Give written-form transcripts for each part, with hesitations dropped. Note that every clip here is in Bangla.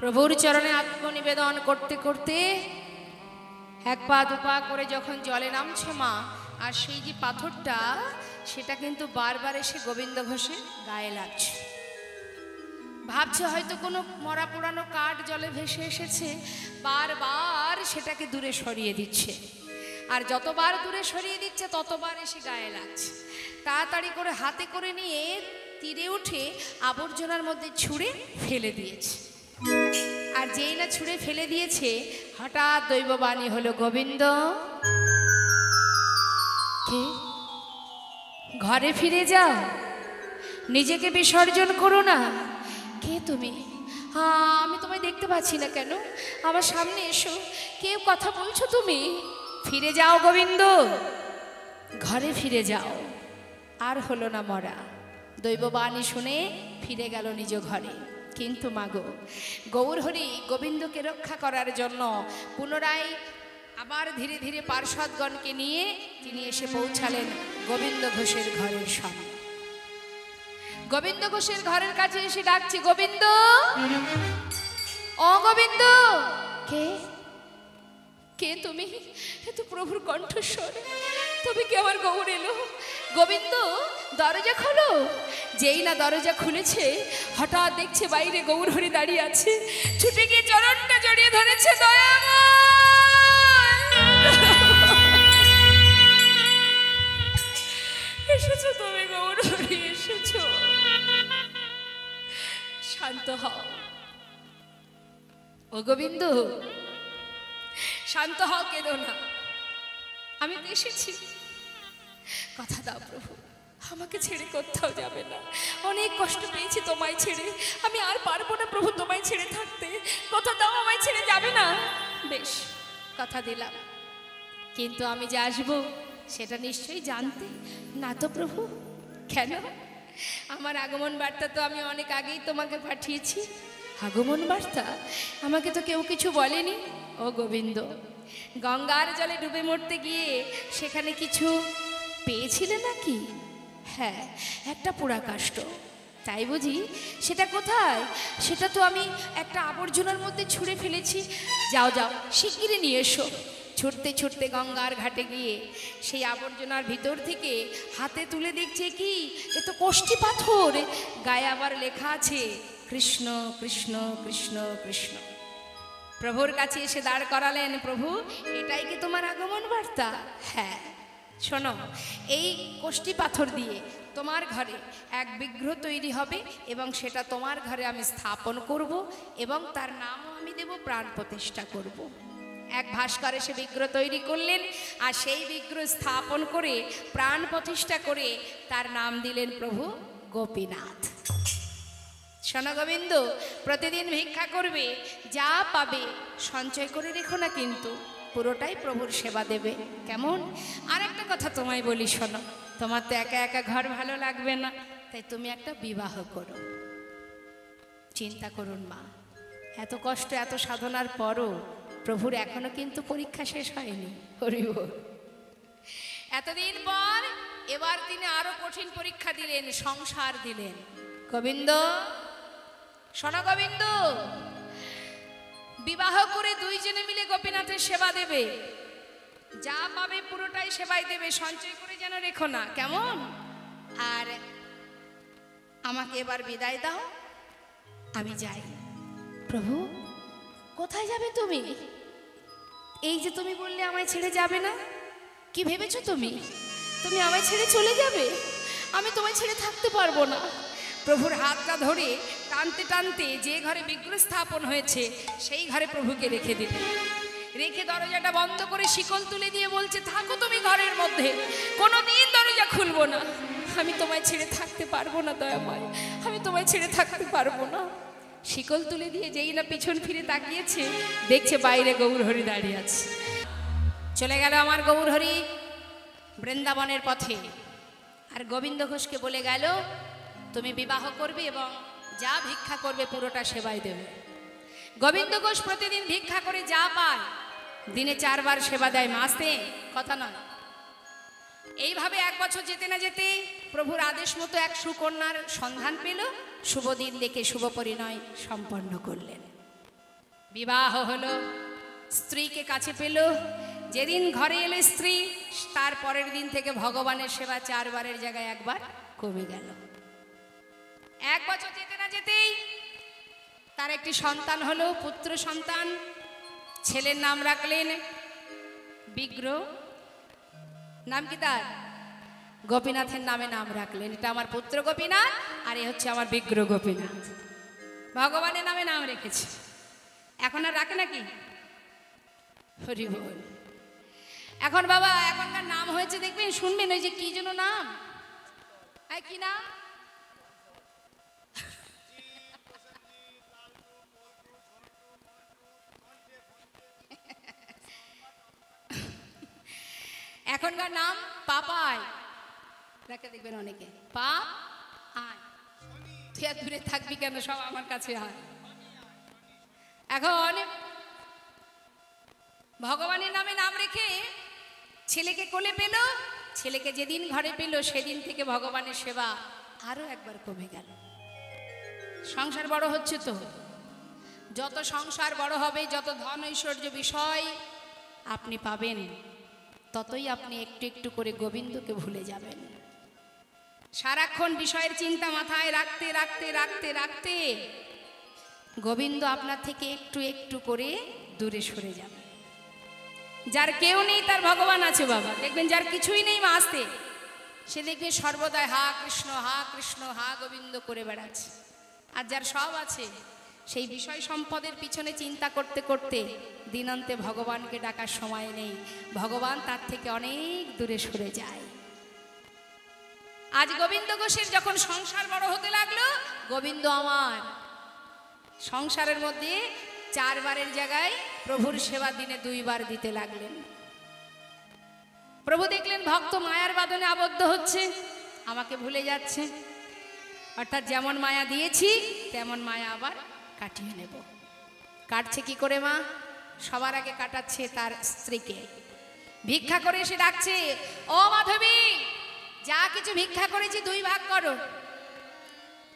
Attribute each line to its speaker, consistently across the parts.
Speaker 1: প্রভুর চরণে আত্মনিবেদন করতে করতে এক পা দুপা করে যখন জলে নামছে মা, আর সেই যে পাথরটা সেটা কিন্তু বারবার এসে গোবিন্দ ঘোষের গায়ে লাগছে। ভাবছে হয়তো কোনো মরা পোড়ানো কাঠ জলে ভেসে এসেছে, বারবার সেটাকে দূরে সরিয়ে দিচ্ছে, আর যতবার দূরে সরিয়ে দিচ্ছে ততবার এসে গায়ে লাগছে। তাড়াতাড়ি করে হাতে করে নিয়ে তীরে উঠে আবর্জনার মধ্যে ছুঁড়ে ফেলে দিয়েছে। আর যেই না ছুঁড়ে ফেলে দিয়েছে, হঠাৎ দৈববাণী হলো, গোবিন্দ কে ঘরে ফিরে যাও, নিজেকে বিসর্জন করো না। কে তুমি? আমি তোমায় দেখতে পাচ্ছি না কেন, আমার সামনে এসো, কেউ কথা বলছো তুমি? ফিরে যাও গোবিন্দ, ঘরে ফিরে যাও। আর হলো না মরা। দৈববাণী শুনে ফিরে গেল নিজ ঘরে। কিন্তু মাগো, গৌরহরি গোবিন্দকে রক্ষা করার জন্য পুনরায় আবার ধীরে ধীরে পার্ষদগণকে নিয়ে তিনি এসে পৌঁছালেন গোবিন্দ ঘোষের ঘরের সামনে। গোবিন্দ ঘোষের ঘরের কাছে এসে ডাকছে, গোবিন্দ, ও গোবিন্দ। কে কে তুমি? এ তো প্রভুর কণ্ঠস্বর। তবে কি আমার গৌর এলো? গোবিন্দ, দরজা খোলো। যেই না দরজা খুলেছে, হঠাৎ দেখছে বাইরে গৌরহরি দাঁড়িয়ে আছে। ছুটে গিয়ে চরণটা জড়িয়ে ধরেছে, এসেছো তুমি গৌরহরি, এসেছো। শান্ত হও ও গোবিন্দ, শান্ত হও, কেঁদো না। আমি তো এসেছি। কথা দাও প্রভু, আমাকে ছেড়ে কোথাও যাবে না। অনেক কষ্ট পেয়েছি তোমায় ছেড়ে, আমি আর পারবো না প্রভু তোমায় ছেড়ে থাকতে। কথা দাও, আমায় ছেড়ে যাবে না। বেশ, কথা দিলাম, কিন্তু আমি যে আসবো সেটা নিশ্চয়ই জানতে না তো প্রভু? কেন? আমার আগমন বার্তা তো আমি অনেক আগেই তোমাকে পাঠিয়েছি। আগমন বার্তা? আমাকে তো কেউ কিছু বলেনি। ও গোবিন্দ, গঙ্গার জলে ডুবে মরতে গিয়ে সেখানে কিছু পেয়েছিলে নাকি? হ্যাঁ, একটা পোড়া কাষ্ঠ। তাই বুঝি? সেটা কোথায়? সেটা তো আমি একটা আবর্জনার মধ্যে ছুঁড়ে ফেলেছি। যাও যাও, শিগগিরই নিয়ে এসো। ছুটতে ছুটতে গঙ্গার ঘাটে গিয়ে সেই আবর্জনার ভিতর থেকে হাতে তুলে দেখছে কি, এ তো কোষ্ঠী পাথর। গায়ে আবার লেখা আছে কৃষ্ণ কৃষ্ণ কৃষ্ণ কৃষ্ণ। প্রভুর কাছে এসে দাঁড় করালেন, প্রভু, এটাই কি তোমার আগমন বার্তা? হ্যাঁ, শোনো, এই কোষ্ঠী পাথর দিয়ে তোমার ঘরে এক বিগ্রহ তৈরি হবে এবং সেটা তোমার ঘরে আমি স্থাপন করব এবং তার নামও আমি দেব প্রাণ প্রতিষ্ঠা করব। এক ভাস্কর এসে বিগ্রহ তৈরি করলেন, আর সেই বিগ্রহ স্থাপন করে প্রাণ প্রতিষ্ঠা করে তার নাম দিলেন প্রভু গোপীনাথ। শোনো গোবিন্দ, প্রতিদিন ভিক্ষা করবে, যা পাবে সঞ্চয় করে রেখো না, কিন্তু পুরোটাই প্রভুর সেবা দেবে। কেমন? আর একটা কথা তোমায় বলি, শোনো, তোমার তো একা একা ঘর ভালো লাগবে না, তাই তুমি একটা বিবাহ করো। চিন্তা করুন মা, এত কষ্ট এত সাধনার পরও প্রভুর এখনো কিন্তু পরীক্ষা শেষ হয়নি। হরি বল। এতদিন পর এবার তিনি আরো কঠিন পরীক্ষা দিলেন, সংসার দিলেন। গোবিন্দ, শোনো গোবিন্দ, বিবাহ করে দুইজনে মিলে গোপীনাথের সেবা দেবে, যা পাবে পুরোটাই সেবাই দেবে, সঞ্চয় করে যেন রেখো না, কেমন? আর আমাকে এবার বিদায় দাও, আমি যাই। প্রভু, কোথায় যাবে তুমি? এই যে তুমি বললে আমায় ছেড়ে যাবে না, কি ভেবেছো তুমি? তুমি আমায় ছেড়ে চলে যাবে? আমি তোমায় ছেড়ে থাকতে পারবো না। প্রভুর হাতটা ধরে টানতে টানতে যে ঘরে বিগ্রহ স্থাপন হয়েছে সেই ঘরে প্রভুকে রেখে দিলে। রেখে দরজাটা বন্ধ করে শিকল তুলে দিয়ে বলছে, থাকো তুমি ঘরের মধ্যে, কোনোদিন দরজা খুলবো না। আমি তোমায় ছেড়ে থাকতে পারবো না দয়াময়, আমি তোমায় ছেড়ে থাকতে পারবো না। শিকল তুলে দিয়ে যেই না পিছন ফিরে তাকিয়েছে, দেখছে বাইরে গৌরহরি দাঁড়িয়ে আছে। চলে গেল আমার গৌরহরি বৃন্দাবনের পথে, আর গোবিন্দ ঘোষকে বলে গেল, তুমি বিবাহ করবে এবং যা ভিক্ষা করবে পুরোটা সেবাই দেবে। গোবিন্দ ঘোষ প্রতিদিন ভিক্ষা করে যা পায়, দিনে 4 বার সেবা দেয়, মাসে কথা নয়। এইভাবে 1 বছর যেতে না যেতে প্রভুর আদেশ মতো এক সুকন্যার সন্ধান পেল। শুভ দিন দেখে শুভ পরিণয় সম্পন্ন করলেন। বিবাহ হলো, স্ত্রীকে কাছে পেল। যেদিন ঘরে এলো স্ত্রী, তার পরের দিন থেকে ভগবানের সেবা 4 বারের জায়গায় 1 বার কমে গেল। 1 বছর যেতে না যেতেই তার একটি সন্তান হলো, পুত্র সন্তান। ছেলের নাম রাখলেন বিগ্রহ। নাম কি তার? গোপীনাথের নামে নাম রাখলেন। এটা আমার পুত্র গোপীনাথ, আর এ হচ্ছে আমার বিগ্রহ গোপীনাথ। ভগবানের নামে নাম রেখেছে। এখন আর রাখে নাকি? হরি বল। এখন বাবা এখনকার নাম হয়েছে, দেখবেন শুনবেন, ওই যে কি যেন নাম, কি নাম? এখনকার নাম পাপাই রাখে, দেখবেন অনেকে পাপ আয়। তুই আর দূরে থাকবি কেন, সব আমার কাছে হয়। এখন ভগবানের নামে নাম রেখে ছেলেকে কোলে পেল। ছেলেকে যেদিন ঘরে পেল, সেদিন থেকে ভগবানের সেবা আরো 1 বার কমে গেল। সংসার বড় হচ্ছে তো, যত সংসার বড় হবে, যত ধন ঐশ্বর্য বিষয় আপনি পাবেন, ততই আপনি একটু একটু করে গোবিন্দকে ভুলে যাবেন। সারাক্ষণ বিষয়ের চিন্তা মাথায় রাখতে রাখতে রাখতে রাখতে গোবিন্দ আপনার থেকে একটু একটু করে দূরে সরে যাবে। যার কেউ নেই তার ভগবান আছে বাবা। দেখবেন যার কিছুই নেই মা আসতে, সে দেখবে সর্বদাই হা কৃষ্ণ হা গোবিন্দ করে বেড়াচ্ছে। আর যার সব আছে, সেই বিষয় সম্পদের পিছনে চিন্তা করতে করতে দিনান্তে ভগবানকে ডাকার সময় নেই। ভগবান তার থেকে অনেক দূরে সরে যায়। আজ গোবিন্দ ঘোষের যখন সংসার বড় হতে লাগলো, গোবিন্দ আমার সংসারের মধ্যে 4 বারের জায়গায় প্রভুর সেবা দিনে 2 বার দিতে লাগলেন। প্রভু দেখলেন ভক্ত মায়ার বাঁধনে আবদ্ধ হচ্ছে, আমাকে ভুলে যাচ্ছে। অর্থাৎ যেমন মায়া দিয়েছি তেমন মায়া আবার কাটিয়ে নেব। কাটছে কি করে মা? সবার আগে কাটাচ্ছে তার স্ত্রীকে। ভিক্ষা করে এসে ডাকছে, ও মাধবী, যা কিছু ভিক্ষা করেছি 2 ভাগ করো,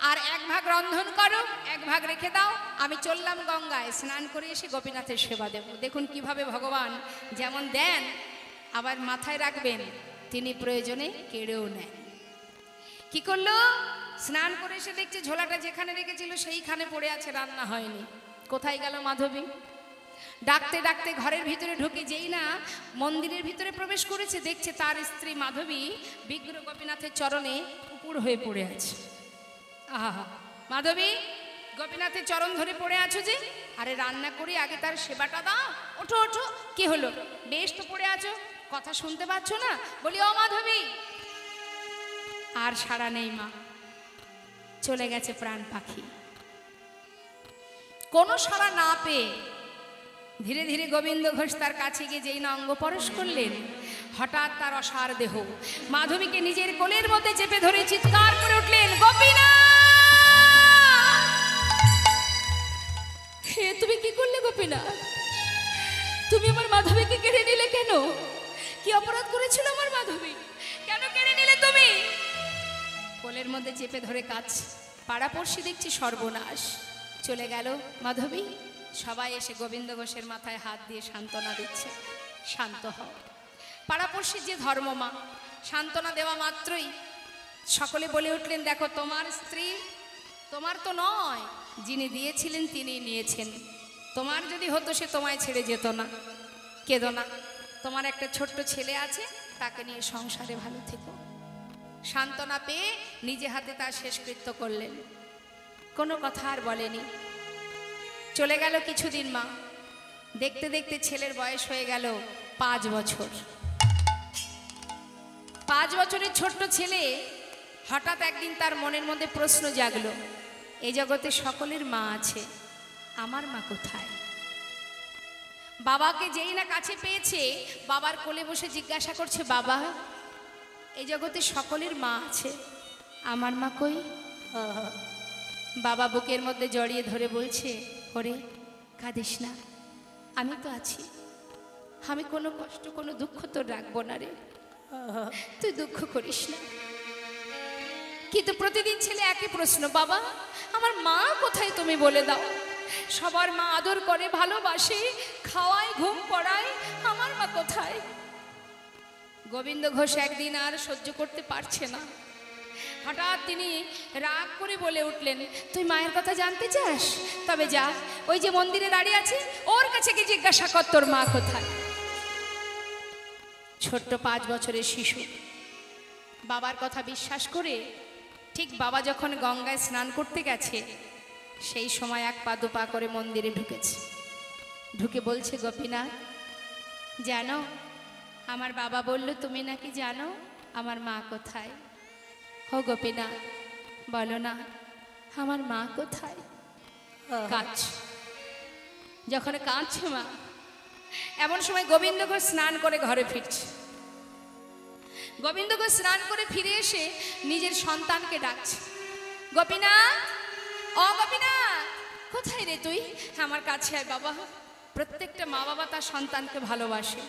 Speaker 1: আর 1 ভাগ রন্ধন করো, 1 ভাগ রেখে দাও। আমি চললাম গঙ্গায়, স্নান করে এসে গোপীনাথের সেবা দেব। দেখুন কিভাবে ভগবান যেমন দেন, আবার মাথায় রাখবেন তিনি প্রয়োজনে কেড়েও নেন। কি করলো? স্নান করে এসে দেখছে ঝোলাটা যেখানে রেখেছিল সেইখানে পড়ে আছে, রান্না হয়নি। কোথায় গেল মাধবী? ডাকতে ডাকতে ঘরের ভিতরে ঢুকে যেই না মন্দিরের ভিতরে প্রবেশ করেছে, দেখছে তার স্ত্রী মাধবী বিগ্রহ গোপীনাথের চরণে উপুর হয়ে পড়ে আছে। আহা, মাধবী গোপীনাথের চরণ ধরে পড়ে আছো যে? আরে রান্না করি, আগে তার সেবাটা দাও। ওঠো ওঠো। কি হলো? বেশ তো পড়ে আছো, কথা শুনতে পাচ্ছ না? বলি ও মাধবী। আর সাড়া নেই মা, চলে গেছে প্রাণ পাখি। কোনো সাড়া না পেয়ে ধীরে ধীরে গোবিন্দ ঘোষ তার কাছে গিয়ে যেই না অঙ্গ পরশ করলেন, হঠাৎ তার অসার দেহ মাধবীকে নিজের কোলের মধ্যে চেপে ধরে চিৎকার করে উঠলেন, গোপীনাথ! হে, তুমি কি করলে গোপীনাথ? তুমি আমার মাধবীকে কেড়ে নিলে কেন? কি অপরাধ করেছিল আমার মাধবী? কেন কেড়ে নিলে তুমি? কোলের মধ্যে চেপে ধরে কাজ। পাড়াপড়শি দেখছি সর্বনাশ। চলে গেল মাধবী। সবাই এসে গোবিন্দ ঘোষের মাথায় হাত দিয়ে সান্ত্বনা দিচ্ছে, শান্ত হও। পাড়াপড়শির যে ধর্ম মা, সান্ত্বনা দেওয়া মাত্রই সকলে বলে উঠলেন, দেখো তোমার স্ত্রী তোমার তো নয়, যিনি দিয়েছিলেন তিনি নিয়েছেন। তোমার যদি হতো সে তোমায় ছেড়ে যেত না। কেঁদো না, তোমার একটা ছোট্ট ছেলে আছে, তাকে নিয়ে সংসারে ভালো থেকো। সান্ত্বনা পেয়ে নিজে হাতে তার শেষকৃত্য করলেন, কোনো কথা আর বলেনি। চলে গেল কিছুদিন মা। দেখতে দেখতে ছেলের বয়স হয়ে গেল 5 বছর। 5 বছরের ছোট্ট ছেলে হঠাৎ একদিন তার মনের মধ্যে প্রশ্ন জাগলো, এই জগতে সকলের মা আছে, আমার মা কোথায়? বাবাকে যেই না কাছে পেয়েছে, বাবার কোলে বসে জিজ্ঞাসা করছে, বাবা, এই জগতে সকলের মা আছে, আমার মা কই? বাবা বুকের মধ্যে জড়িয়ে ধরে বলছে, ওরে কাঁদিস না, আমি তো আছি, আমি কোনো কষ্ট কোনো দুঃখ তোর রাখবো না রে, তুই দুঃখ করিস না। কিন্তু প্রতিদিন ছেলে একই প্রশ্ন, বাবা আমার মা কোথায় তুমি বলে দাও। সবার মা আদর করে, ভালোবাসে, খাওয়ায়, ঘুম পড়ায়, আমার মা কোথায়? গোবিন্দ ঘোষ একদিন আর সহ্য করতে পারছে না। হঠাৎ তিনি রাগ করে বলে উঠলেন, তুই মায়ের কথা জানতে চাস? তবে যা, ওই যে মন্দিরে দাঁড়িয়ে আছে ওর কাছে গিয়ে জিজ্ঞাসা কর তোর মা কোথায়। ছোট্ট 5 বছরের শিশু বাবার কথা বিশ্বাস করে ঠিক বাবা যখন গঙ্গায় স্নান করতে গেছে সেই সময় 1 পা 2 পা করে মন্দিরে ঢুকেছে। ঢুকে বলছে, গোপীনাথ জানো, আমার বাবা বলল তুমি নাকি জানো আমার মা কোথায়। ও গোপীনাথ বলো না, আমার মা কোথায়? কাঁদছে। যখন কাঁদছে মা, এমন সময় গোবিন্দ ঘোষ স্নান করে ঘরে ফিরছে। গোবিন্দ ঘোষ স্নান করে ফিরে এসে নিজের সন্তানকে ডাকছে, গোপীনাথ, ও গোপীনাথ, কোথায় রে তুই? আমার কাছে আয় বাবা। প্রত্যেকটা মা বাবা তার সন্তানকে ভালোবাসে।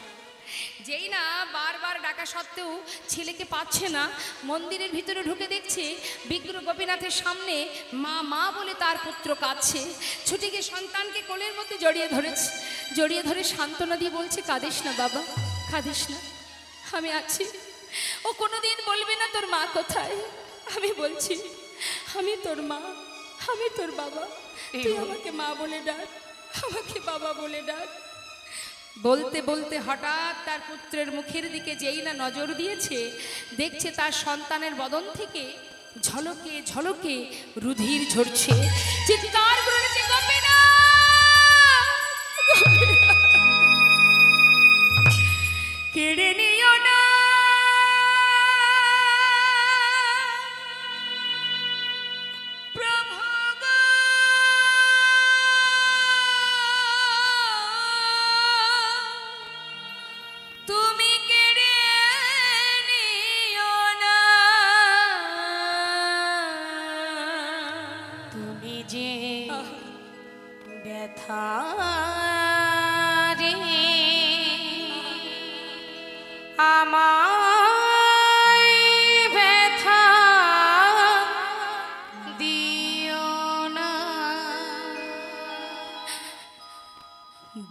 Speaker 1: যেই না বারবার ডাকা সত্ত্বেও ছেলেকে পাচ্ছে না, মন্দিরের ভিতরে ঢুকে দেখছে বিগ্রহ গোপীনাথের সামনে মা মা বলে তার পুত্র কাঁদছে। ছুটে গিয়ে সন্তানকে কোলের মধ্যে জড়িয়ে ধরেছে। জড়িয়ে ধরে সান্ত্বনা দিয়ে বলছে, কাঁদিস না বাবা, কাঁদিস না, আমি আছি। ও কোনোদিন বলবে না তোর মা কোথায়। আমি বলছি, আমি তোর মা, আমি তোর বাবা, তুই আমাকে মা বলে ডাক, আমাকে বাবা বলে ডাক। বলতে বলতে হঠাৎ তার পুত্রের মুখের দিকে যেই না নজর দিয়েছে, দেখছে তার সন্তানের বদন থেকে ঝলকে ঝলকে রুধির ঝরছে। চিৎকার করেছে, গোপীনাথ, কেড়ে নিও না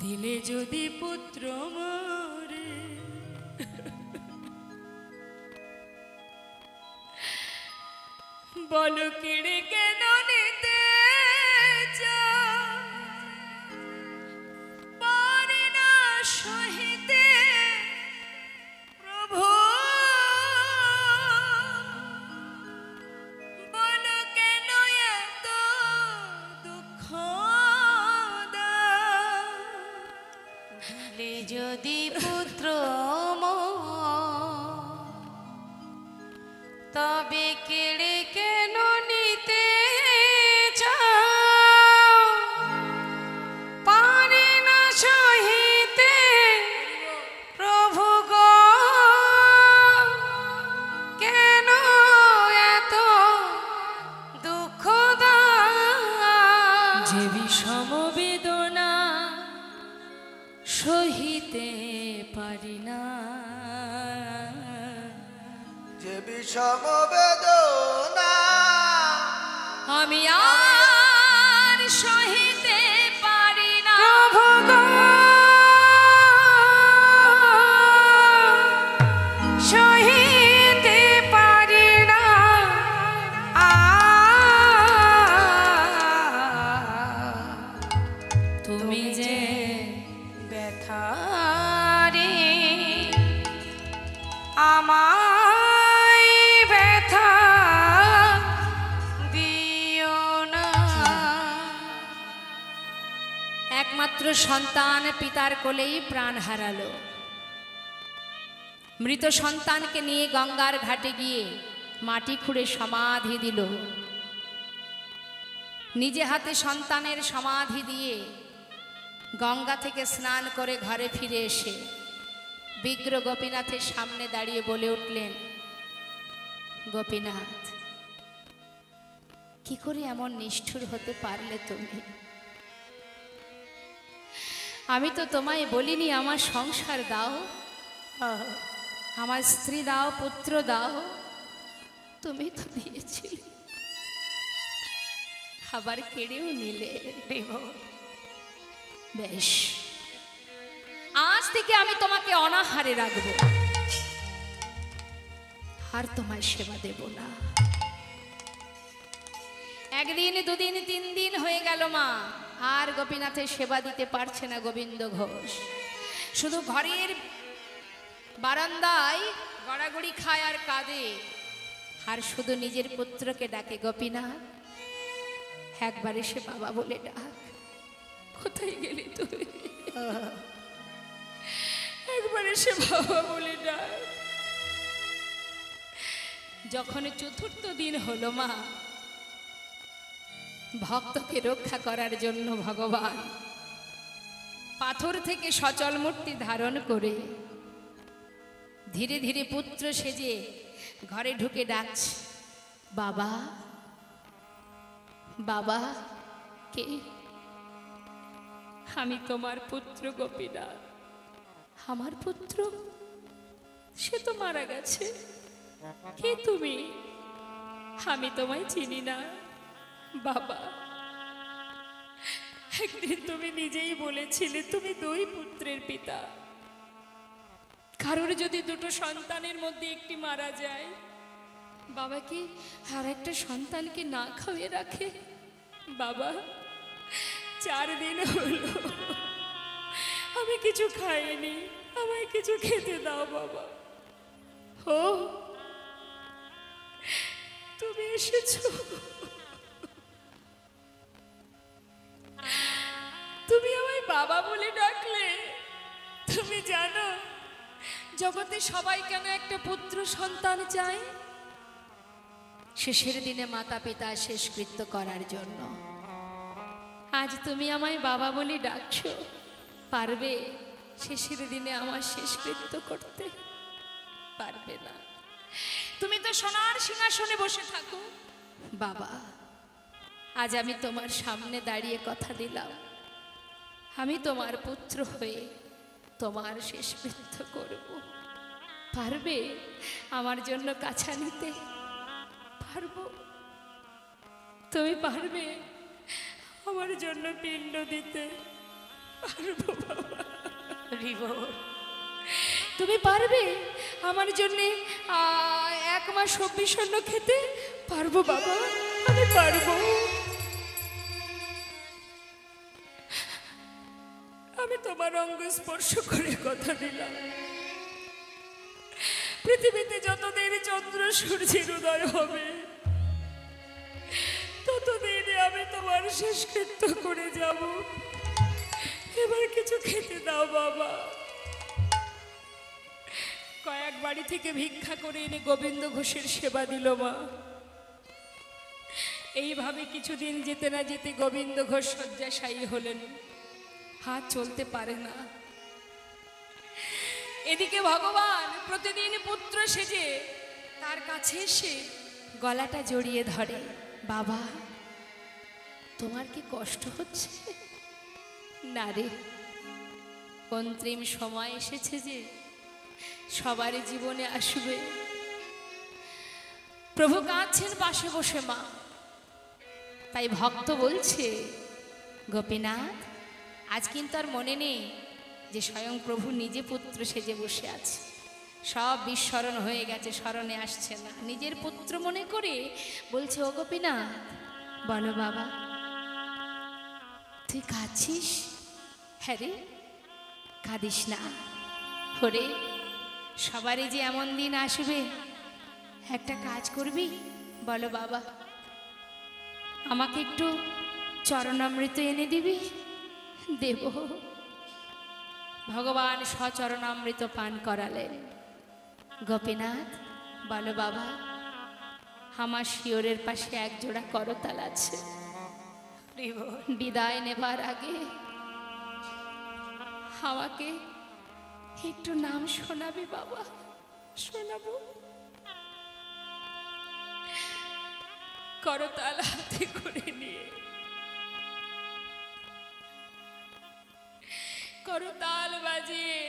Speaker 1: দিলে যদি পুত্র মরে, বলো কেড়ে কেন নিতে পারে না সহিতে প্রভু, বলো কেন এত দুঃখ দিলে যদি পুত্র তবে কেড়ে কেন নিতে চাও, পারে না সহিতে প্রভু গো, কেন এত দুঃখ দাও। যে বিষম বেদনা সহিতে পারি না,
Speaker 2: যে বিষম বেদনা
Speaker 1: আমি আর সহিতে পারি না, প্রভু গো, সহিতে পারি না। তুমি যে ব্যথা রে আমায় ব্যথা দিও না। একমাত্র সন্তান পিতার কোলেই প্রাণ হারালো। মৃত সন্তানকে নিয়ে গঙ্গার ঘাটে গিয়ে মাটি খুঁড়ে সমাধি দিল। নিজে হাতে সন্তানের সমাধি দিয়ে গঙ্গা থেকে স্নান করে ঘরে ফিরে এসে বিগ্রহ গোপীনাথের সামনে দাঁড়িয়ে বলে উঠলেন, গোপীনাথ, কি করে এমন নিষ্ঠুর হতে পারলে তুমি? আমি তো তোমায় বলিনি আমার সংসার দাও, আমার স্ত্রী দাও, পুত্র দাও, তুমি তো দিয়েছিলে। আবার কেড়েও নিলে। বেশ, আজ থেকে আমি তোমাকে অনাহারে রাখবো, আর তোমায় সেবা দেব না। একদিন, দুদিন, 3 দিন হয়ে গেল মা, আর গোপীনাথের সেবা দিতে পারছে না গোবিন্দ ঘোষ। শুধু ঘরের বারান্দায় গড়াগড়ি খায় আর কাঁদে, আর শুধু নিজের পুত্রকে ডাকে, গোপীনাথ একবার এসে বাবা বলে ডাক। কোথায় গেলি তুই? একবার এসে বাবা বলে ডাক। যখন 4র্থ দিন হলো মা, ভক্তকে রক্ষা করার জন্য ভগবান পাথর থেকে সচল মূর্তি ধারণ করে ধীরে ধীরে পুত্র সেজে ঘরে ঢুকে ডাকছে, বাবা বাবা। কে? আমি তোমার পুত্র গোপীনাথ। আমার পুত্র? সে তো মারা গেছে। কে তুমি? আমি তোমায় চিনি না বাবা। একদিন তুমি নিজেই বলেছিলে তুমি 2 পুত্রের পিতা। কারোর যদি 2টো সন্তানের মধ্যে একটি মারা যায়, বাবা কি আর একটা সন্তানকে না খাওয়িয়ে রাখে? বাবা, 4 দিন হলো আমি কিছু খাইনি, আমায় কিছু খেতে দাও বাবা। ও তুমি এসেছো? তুমি আমায় বাবা বলে ডাকলে? তুমি জানো জগতে সবাই কেন একটা পুত্র সন্তান চায়? শেষের দিনে মাতা পিতা শেষকৃত্য করার জন্য। আজ তুমি আমায় বাবা বলে ডাকছো, পারবে শেষের দিনে আমার শেষকৃত্য করতে? পারবে না। তুমি তো সোনার সিংহাসনে বসে থাকো। বাবা, আজ আমি তোমার সামনে দাঁড়িয়ে কথা দিলাম, আমি তোমার পুত্র হয়ে তোমার শেষকৃত্য করব। পারবে আমার জন্য কাছা নিতে? পারবো। তুমি পারবে আমার জন্য পিণ্ড দিতে? পারবো বাবা। তুমি পারবে আমার জন্য 1 মাস 24 অন্ন খেতে? পারবো বাবা, আমি পারবো। আমি তোমার অঙ্গ স্পর্শ করে কথা দিলাম, পৃথিবীতে যতদিন চন্দ্র সূর্যের উদয় হবে ততদিনে আমি তোমার শেষকৃত্য করে যাব। এবার কিছু খেতে দাও বাবা। কয়েক বাড়ি থেকে ভিক্ষা করে এনে গোবিন্দ ঘোষের সেবা দিল মা। এইভাবে কিছুদিন যেতে না যেতে গোবিন্দ ঘোষ শয্যাশায়ী হলেন, হাত চলতে পারে না। এদিকে ভগবান প্রতিদিন পুত্র সেজে তার কাছে এসে গলাটা জড়িয়ে ধরে, বাবা তোমার কি কষ্ট হচ্ছে? না রে, অন্তিম সময় এসেছে যে সবার জীবনে আসবে। প্রভু কাঁদছেন পাশে বসে মা। তাই ভক্ত বলছে, গোপীনাথ আজ কিন্তু আর মনে নেই যে স্বয়ং প্রভু নিজে পুত্র সেজে বসে আছে। সব বিস্মরণ হয়ে গেছে, স্মরণে আসছে না। নিজের পুত্র মনে করে বলছে, ও গোপীনাথ বলো বাবা, তুই কাঁদছিস? হ্যাঁ রে, কাঁদিস না। ওরে, সবারই যে এমন দিন আসবে, একটা কাজ করবি? বলো বাবা, আমাকে একটু চরণামৃত এনে দিবি? দেব। ভগবান সচরণামৃত পান করালেন। গোপীনাথ বলো বাবা, আমার শিয়রের পাশে 1 জোড়া করতাল আছে, বিদায় নেবার আগে আমাকে একটু নাম শোনাবি বাবা? শোনাবো। করতাল হাতে করে নিয়ে করতাল বাজিয়ে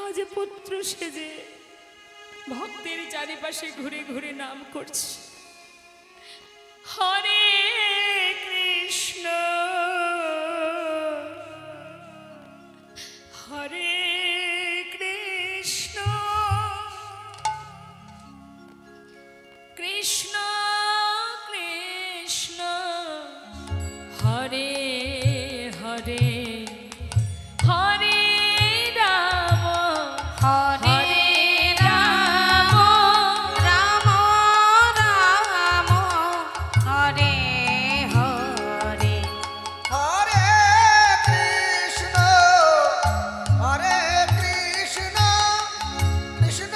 Speaker 1: আজ পুত্র সেজে ভক্তের চারিপাশে ঘুরে ঘুরে নাম করছে, হরে হরে হরে রাম
Speaker 3: হরে রাম রাম রাম হরে হরে
Speaker 2: হরে কৃষ্ণ কৃষ্ণ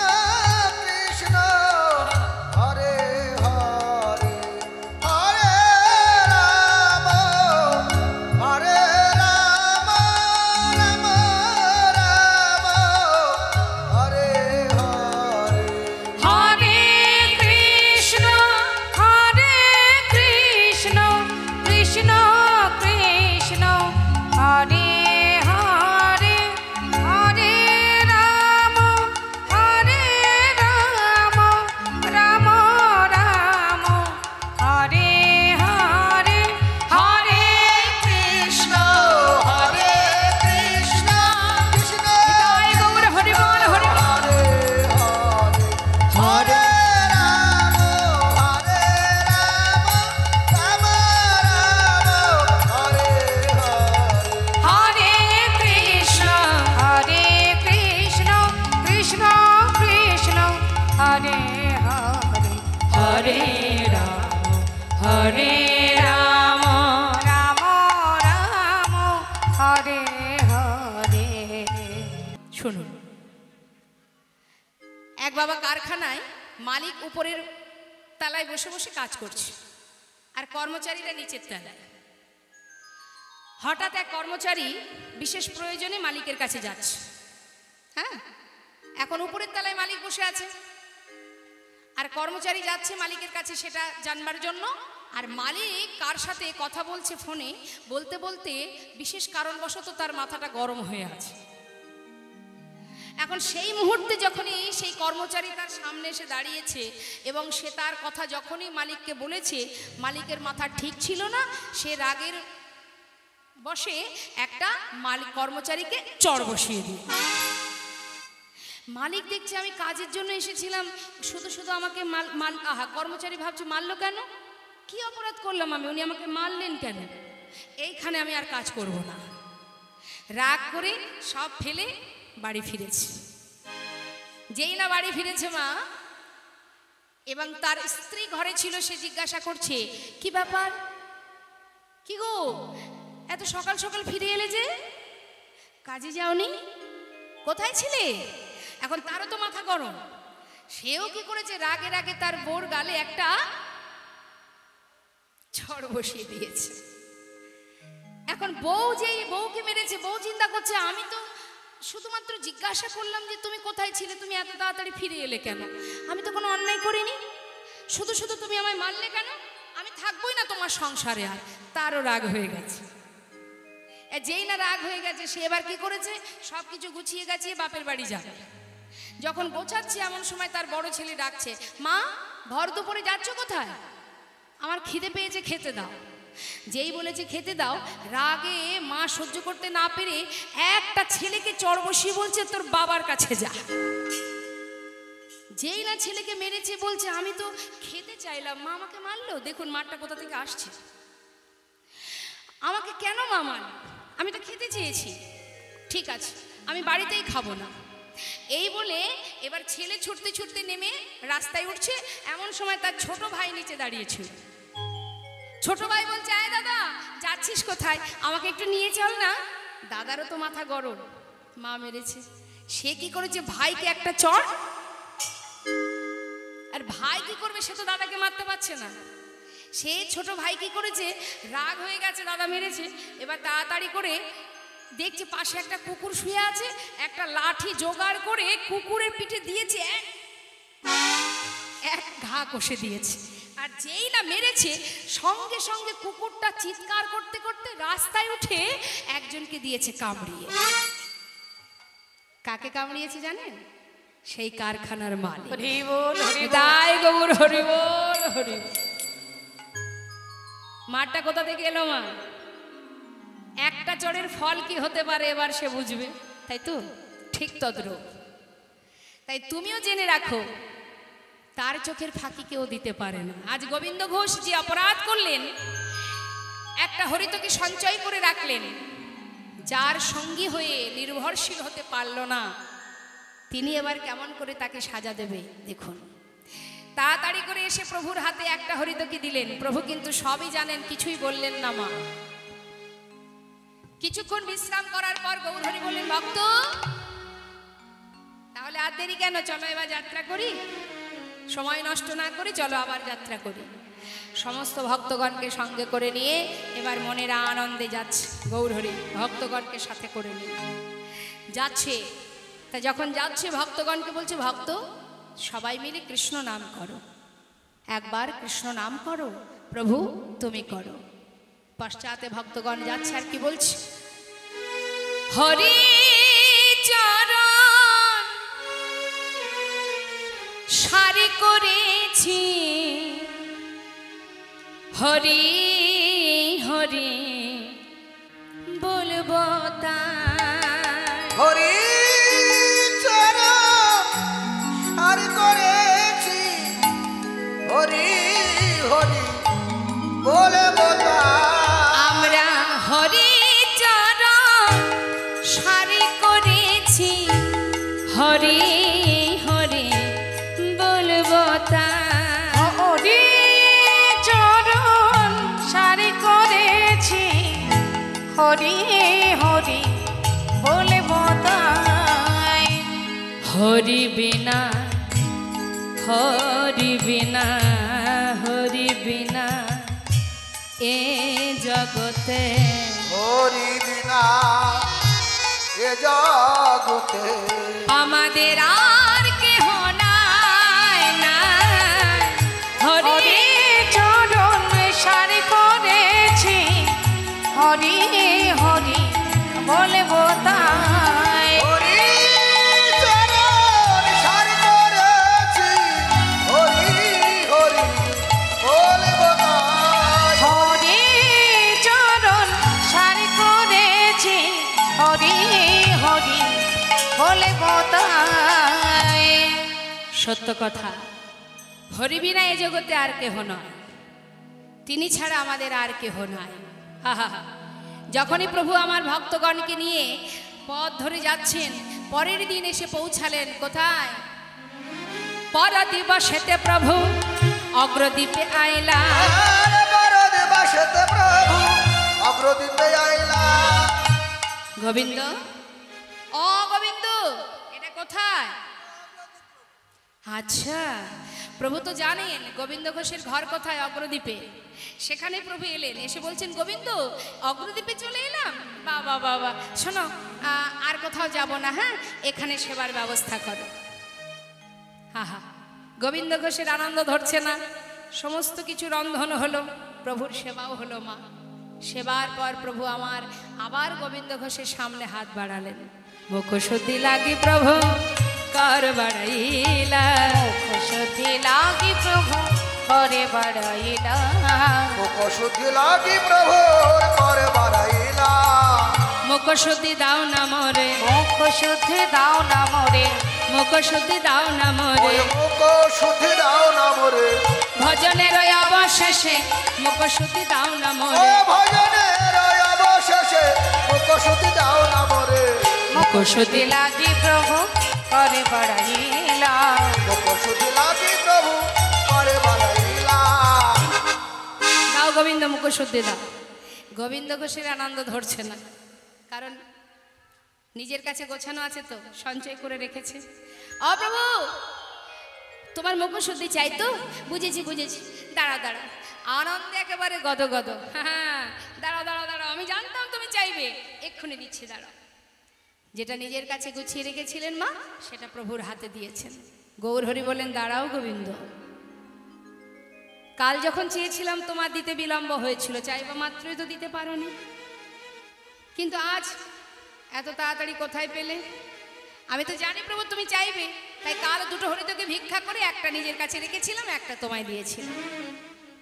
Speaker 2: কৃষ্ণ হরে হরে হরে রাম রাম রাম হরে হরে
Speaker 3: হরে কৃষ্ণ কৃষ্ণ কৃষ্ণ হরে হরে হরে রাম রাম রাম হরে হরে হরে
Speaker 2: কৃষ্ণ কৃষ্ণ
Speaker 3: জয় গৌর হরি বল হরি বল।
Speaker 2: হরে রাম রাম হরে হরে
Speaker 3: হরে কৃষ্ণ কৃষ্ণ কৃষ্ণ হরে হরে
Speaker 1: হরে রাম হরে রাম
Speaker 3: রাম রাম হরে হরে।
Speaker 1: শুনুন, এক বাবা কারখানায় মালিক উপরের তলায় বসে বসে কাজ করছে আর কর্মচারীরা নিচের তলায়। হঠাৎ এক কর্মচারী বিশেষ প্রয়োজনে মালিকের কাছে যাচ্ছে। হ্যাঁ, এখন উপরের তলায় মালিক বসে আছে আর কর্মচারী যাচ্ছে মালিকের কাছে সেটা জানবার জন্য। আর মালিক কার সাথে কথা বলছে ফোনে, বলতে বলতে বিশেষ কারণবশত তার মাথাটা গরম হয়ে আছে। এখন সেই মুহূর্তে যখনই সেই কর্মচারী তার সামনে এসে দাঁড়িয়েছে এবং সে তার কথা যখনই মালিককে বলেছে, মালিকের মাথা ঠিক ছিল না, সে রাগের বসে একটা কর্মচারীকে চড় বসিয়ে দিয়ে। মালিক দেখছে আমি কাজের জন্য এসেছিলাম, শুধু শুধু আমাকে কর্মচারী ভাবছে মারলো কেন, কি অপরাধ করলাম আমি, উনি আমাকে মারলেন কেন, এইখানে আমি আর কাজ করব না। রাগ করে সব ফেলে বাড়ি ফিরেছে। যেই না বাড়ি ফিরেছে মা এবং তার স্ত্রী ঘরে ছিল, সে জিজ্ঞাসা করছে কি ব্যাপার, কি গো এত সকাল সকাল ফিরে এলে যে, কাজে যাওনি, কোথায় ছিলে? এখন তারও তো মাথা গরম, সেও কি করেছে রাগে রাগে তার বোর গালে একটা ঝড় বসিয়ে দিয়েছে। এখন বউ যেই বউকে মেরেছে, বউ চিন্তা করছে আমি তো শুধুমাত্র জিজ্ঞাসা করলাম যে তুমি কোথায় ছিলে, তুমি এত তাড়াতাড়ি ফিরে এলে কেন, আমি তো কোনো অন্যায় করিনি, শুধু শুধু তুমি আমায় মারলে কেন, আমি থাকবোই না তোমার সংসারে। আর তারও রাগ হয়ে গেছে। যেই না রাগ হয়ে গেছে, সে এবার কি করেছে, সব কিছু গুছিয়ে গাছিয়ে বাপের বাড়ি যাবে। যখন গোছাচ্ছে এমন সময় তার বড় ছেলে ডাকছে, মা ভর দুপুরে যাচ্ছ কোথায়, আমার খিদে পেয়েছে, খেতে দাও। যেই বলেছে খেতে দাও, রাগে মা সহ্য করতে না পেরে একটা ছেলেকে চড় বসিয়ে বলছে তোর বাবার কাছে যা। যেই না ছেলেকে মেরেছে, বলছে আমি তো খেতে চাইলাম, মা আমাকে মারলো, দেখুন মারটা কোথা থেকে আসছে, আমাকে কেন মা মারল, আমি তো খেতে চেয়েছি, ঠিক আছে আমি বাড়িতেই খাবো না। এই বলে এবার ছেলে ছুটতে ছুটতে নেমে রাস্তায় উঠছে, এমন সময় তার ছোট ভাই নিচে দাঁড়িয়েছিল। ছোট ভাই বলছে আয় দাদা যাচ্ছিস কোথায়, আমাকে একটু নিয়ে চল না। দাদারও তো মাথা গরম, মা মেরেছে, সে কি করেছে ভাইকে একটা চড়। আর ভাই কি করবে, সে তো দাদাকে মারতে পারছে না। সে ছোট ভাই কি করেছে, রাগ হয়ে গেছে দাদা মেরেছে, এবার তাড়াতাড়ি করে দেখছে পাশে একটা কুকুর শুয়ে আছে, একটা লাঠি জোগাড় করে কুকুরের পিঠে দিয়েছে, এক ঘা কষে দিয়েছে। আর যেই না মেরেছে, সঙ্গে সঙ্গে কুকুরটা চিৎকার করতে করতে রাস্তায় উঠে একজনকে দিয়েছে কামড়িয়ে। কাকে কামড়িয়েছে জানেন? সেই কারখানার মালিক।
Speaker 3: হরি বল হরি বল।
Speaker 1: তাই গৌর হরি বল হরি বল। মারটা কোথা থেকে এলো মা? একটা চড়ের ফল কি হতে পারে এবার সে বুঝবে, তাই তো? ঠিক তদ্রূপ। তাই তুমিও জেনে রাখো, তার চোখের ফাঁকি কেউ দিতে পারে না। আজ গোবিন্দ ঘোষ যে অপরাধ করলেন, একটা হরিতকে সঞ্চয় করে রাখলেন, যার সঙ্গী হয়ে নির্ভরশীল হতে পারল না, তিনি এবার কেমন করে তাকে সাজা দেবে দেখুন। তাড়াতাড়ি করে এসে প্রভুর হাতে একটা হরিতকি দিলেন। প্রভু কিন্তু সবই জানেন, কিছুই বললেন না মা। কিছুক্ষণ বিশ্রাম করার পর গৌরহরি বললেন, ভক্ত তাহলে আর দেরি কেন, চলো এবার যাত্রা করি, সময় নষ্ট না করি, চলো আবার যাত্রা করি। সমস্ত ভক্তগণকে সঙ্গে করে নিয়ে এবার মনের আনন্দে যাচ্ছে গৌরহরি, ভক্তগণকে সাথে করে নিয়ে যাচ্ছে। তা যখন যাচ্ছে ভক্তগণকে বলছে, ভক্ত সবাই মিলে কৃষ্ণ নাম করো, একবার কৃষ্ণ নাম করো, প্রভু তুমি করো। পশ্চাতে ভক্তগণ যাচ্ছে আর কি বলছে, হরি চরণ সারি করেছি, হরি হরি বলবো তাই।
Speaker 2: হরি চরণ সারি করেছি, হরি হরি বলবো তাই।
Speaker 1: আমরা হরি চরণ সারি করেছি, হরি হরি বলবো তাই।
Speaker 3: হরি চরণ সারি করেছি, হরি হরি বলবো তাই।
Speaker 1: হরি বিনা হরি বিনা হরি বিনা এ জগতে,
Speaker 2: হরি বিনা এ জগতে
Speaker 1: আমাদের আর কেহ নাই নাই। হরি
Speaker 3: হরি চরণ সারি করেছি, হরি হরি বলবো তাই।
Speaker 2: হরি চরণ সারি করেছি, হরি হরি বলবো তাই।
Speaker 3: হরি চরণ সারি করেছি, হরি হরি বলবো তাই।
Speaker 1: সত্য কথা, হরি বিনা এ জগতে আর কেহ নয়, তিনি ছাড়া আমাদের আর কেহ নাই। হা। যখনই প্রভু আমার ভক্তগণকে নিয়ে পথ ধরে যাচ্ছেন, পরের দিন এসে পৌঁছালেন কোথায়, পর দিবসেতে প্রভু অগ্রদ্বীপে আইলা।
Speaker 2: আরে বড় দিবসেতে প্রভু অগ্রদ্বীপে আইলা।
Speaker 1: গোবিন্দ, ও গোবিন্দ, এটা কোথায়? আচ্ছা, প্রভু তো জানেন গোবিন্দ ঘোষের ঘর কোথায়, অগ্রদ্বীপে। সেখানে প্রভু এলেন, এসে বলছেন, গোবিন্দ অগ্রদ্বীপে চলে এলাম। বাবা বাবা, শোনো আর কোথাও যাব না, হ্যাঁ এখানে সেবার ব্যবস্থা করো। হা। গোবিন্দ ঘোষের আনন্দ ধরছে না, সমস্ত কিছু রন্ধন হলো, প্রভুর সেবাও হলো মা। সেবার পর প্রভু আমার আবার গোবিন্দ ঘোষের সামনে হাত বাড়ালেন। মুখশুদ্ধি লাগি প্রভু কর বাড়াইলা,
Speaker 3: মুখশুদ্ধি লাগি প্রভু করে বাড়াইলা।
Speaker 2: মুখশুদ্ধি লাগি প্রভুর করে বাড়াইলা।
Speaker 1: মুখশুদ্ধি দাও না মোরে,
Speaker 3: মুখশুদ্ধি দাও না মোরে,
Speaker 1: মুখশুদ্ধি দাও না মোরে,
Speaker 2: ওই মুখশুদ্ধি দাও না মোরে।
Speaker 1: ভজনের অবশেষে মুখশুদ্ধি দাও না
Speaker 2: ও
Speaker 1: মোরে,
Speaker 2: ভজনের অবশেষে মুখশুদ্ধি দাও না মোরে।
Speaker 1: মুখশুদ্ধি
Speaker 3: লাগি প্রভু করে বাড়াইলা।
Speaker 2: মুখশুদ্ধি লাগি প্রভু করে বাড়াইলা।
Speaker 1: দাও গোবিন্দ, মুখশুদ্ধি দাও। গোবিন্দ ঘোষের আনন্দ ধরছে না, কারণ নিজের কাছে গোছানো আছে তো, সঞ্চয় করে রেখেছে। ও প্রভু, তোমার মুখশুদ্ধি চাই তো? বুঝেছি বুঝেছি, দাঁড়া দাঁড়া। আনন্দে একেবারে গদগদ। হ্যাঁ, দাঁড়াও দাঁড়াও দাঁড়াও, আমি জানতাম তুমি চাইবে, এক্ষুনি দিচ্ছি, দাঁড়াও। যেটা নিজের কাছে গুছিয়ে রেখেছিলেন মা, সেটা প্রভুর হাতে দিয়েছেন। গৌরহরি বলেন, দাঁড়াও গোবিন্দ, কাল যখন চেয়েছিলাম তোমার দিতে বিলম্ব হয়েছিল, চাইবা মাত্রই তো দিতে পারোনি, কিন্তু আজ এত তাড়াতাড়ি কোথায় পেলে? আমি তো জানি প্রভু তুমি চাইবে, তাই কাল দুটো হরিতকে ভিক্ষা করে একটা নিজের কাছে রেখেছিলাম, একটা তোমায় দিয়েছিলাম।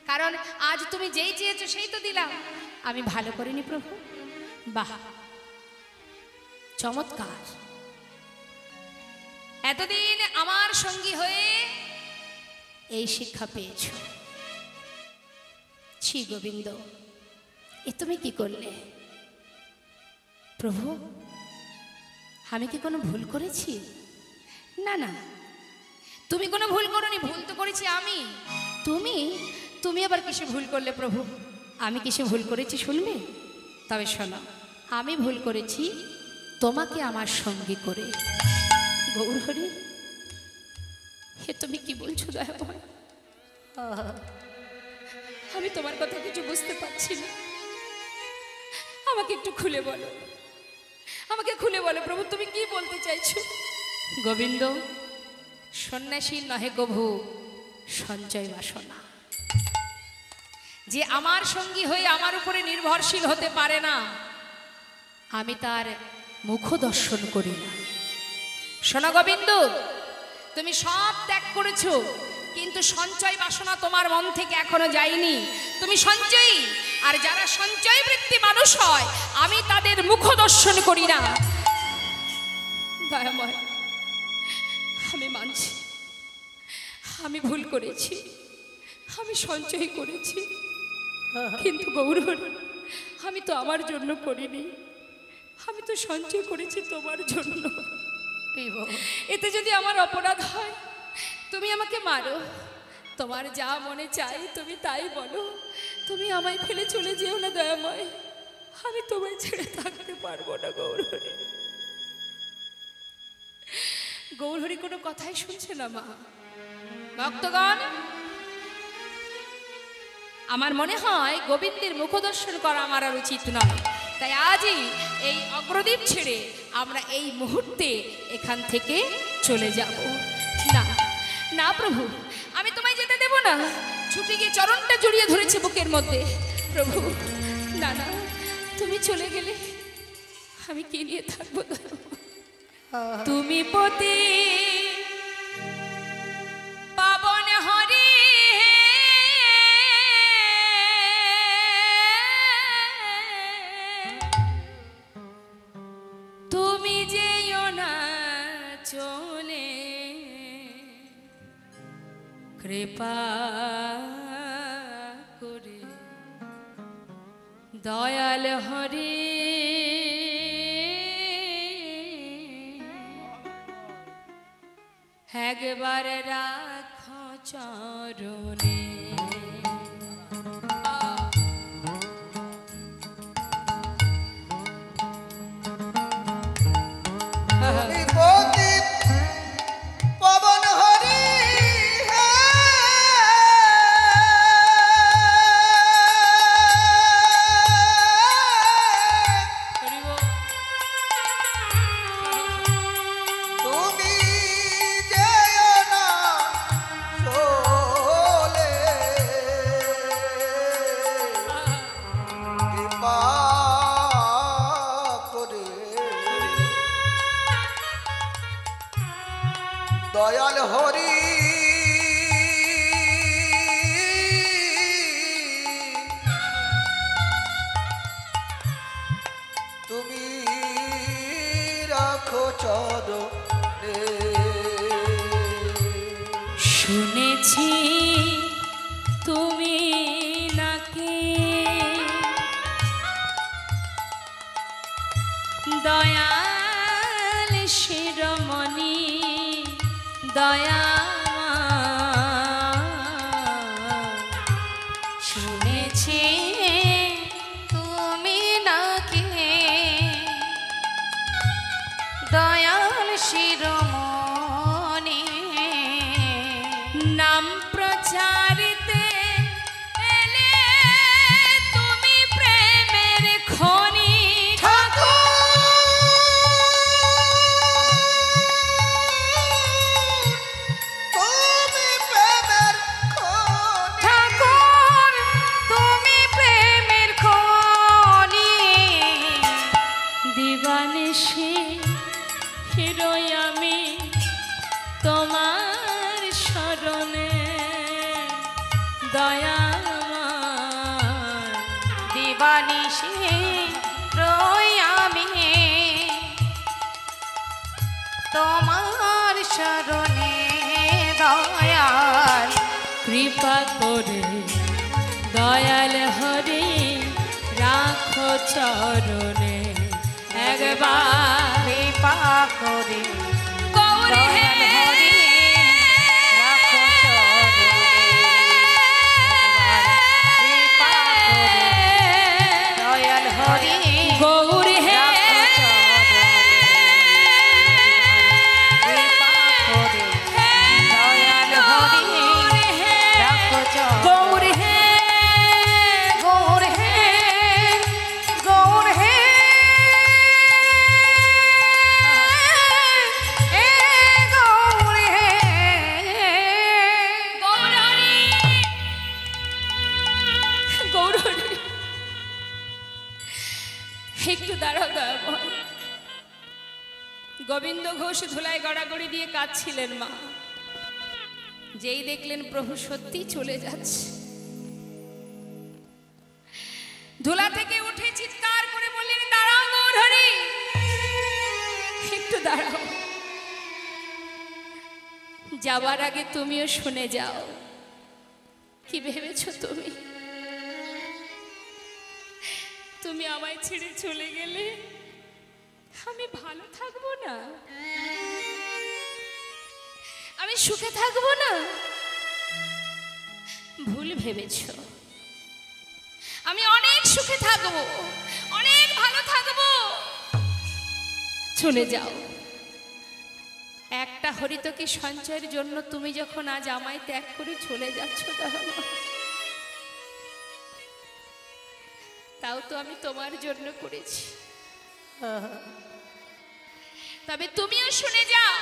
Speaker 1: কারণ আজ তুমি যেই চেয়েছো সেই তো দিলাম। আমি ভালো করিনি প্রভু? বাহ, চমৎকার। এতদিন আমার সঙ্গী হয়ে এই শিক্ষা পেয়েছ। ছি গোবিন্দ, এ তুমি কি করলে? প্রভু, আমি কি কোনো ভুল করেছি? না না, তুমি কোনো ভুল করোনি, ভুল তো করেছি আমি। তুমি তুমি আবার কিসে ভুল করলে প্রভু? আমি কিসে ভুল করেছি শুনবে? তবে শোনো, আমি ভুল করেছি তোমাকে আমার সঙ্গী করে। গৌরহরি, হে তুমি কি বলছো দয়াময়? আমি তোমার কথা কিছু বুঝতে পারছি না, আমাকে একটু খুলে বলো, আমাকে খুলে বলো প্রভু, তুমি কি বলতে চাইছো? গোবিন্দ সন্ন্যাসী নহে কভু সঞ্চয় বাসনা। যে আমার সঙ্গী হয়ে আমার উপরে নির্ভরশীল হতে পারে না, আমি তার মুখ দর্শন করি না। শোনো গোবিন্দ, তুমি সব ত্যাগ করেছো, কিন্তু সঞ্চয় বাসনা তোমার মন থেকে এখনো যায়নি। তুমি সঞ্চয়ী, আর যারা সঞ্চয় বৃত্তি মানুষ হয়, আমি তাদের মুখ দর্শন করি না। দয়াময়, আমি মানছি আমি ভুল করেছি, আমি সঞ্চয় করেছি, কিন্তু গৌরব আমি তো আমার জন্য করিনি, আমি তো সঞ্চয় করেছি তোমার জন্য। এতে যদি আমার অপরাধ হয়, তুমি আমাকে মারো, তোমার যা মনে চাই তুমি তাই বলো, তুমি আমায় ফেলে চলে যেও না দয়াময়, আমি তোমায় ছেড়ে থাকতে পারবো না। গৌরহরি, গৌরহরি কোনো কথাই শুনছে না। মা ভক্তগণ, আমার মনে হয় গোবিন্দের মুখদর্শন করা আমার আর উচিত নয়, তাই আজই এই অগ্রদীপ ছেড়ে আমরা এই মুহূর্তে এখান থেকে চলে যাব। না না প্রভু, আমি তোমায় যেতে দেব না। ছুটে গিয়ে চরণটা জড়িয়ে ধরেছে বুকের মধ্যে। প্রভু না না, তুমি চলে গেলে আমি কি নিয়ে থাকবো? তুমি পতি পাবন হরি, তুমি যেও না চলে, কৃপা করে দয়াল হরি, একবার রাখো চরণে।
Speaker 2: পবন হরি তুমি যেও না চলে, কৃপা করে দয়াল হরি, তুমি রাখো চরণে।
Speaker 1: শুনেছি তুমি নাকি দয়াল শিরোমণি, দয়া শুনেছি তুমি নাকি দয়াল শিরোমণি, নাম প্রচারিতে এলে তুমি প্রেমের খনি।
Speaker 2: তুমি প্রেমের খনি,
Speaker 1: ঠাকুর তুমি প্রেমের খনি, দিবানিশি হিরোই আমি তোমার শরণে, দয়াময়
Speaker 3: দিবানিশি রই আমি তোমার শরণে, দয়াল
Speaker 1: কৃপা করে দয়াল হরি রাখো চরণে, একবার
Speaker 3: কৃপা করে
Speaker 1: গৌর হে
Speaker 3: রাখো চরণে কৃপা করে দয়াল হরি
Speaker 1: গৌর হে
Speaker 3: কৃপা করে দয়াল হরি রাখো চরণে
Speaker 1: গৌর হে
Speaker 3: গৌর হে গৌর হে এ গৌর হে
Speaker 1: গৌর হরি গৌর হরি একটু দাঁড়াও দয়াময়। গোবিন্দ ঘোষ ধুলায় গড়াগড়ি দিয়ে কাঁদছিলেন মা। যেই দেখলেন প্রভু সত্যি চলে যাচ্ছে, ধুলা থেকে উঠে চিৎকার করে বললেন, দাঁড়াও গৌর হরি, একটু দাঁড়াও। যাবার আগে তুমিও শুনে যাও। কি ভেবেছো তুমি? তুমি আমায় ছেড়ে চলে গেলে আমি ভালো থাকবো না, আমি সুখে থাকবো না? ভুল ভেবেছো। আমি অনেক সুখে থাকবো, অনেক ভালো থাকবো। চলে যাও। একটা হরিতকি সঞ্চয়ের জন্য তুমি যখন আজ আমায় ত্যাগ করে চলে যাচ্ছ, তাও তো আমি তোমার জন্য করেছি। তবে তুমিও শুনে যাও,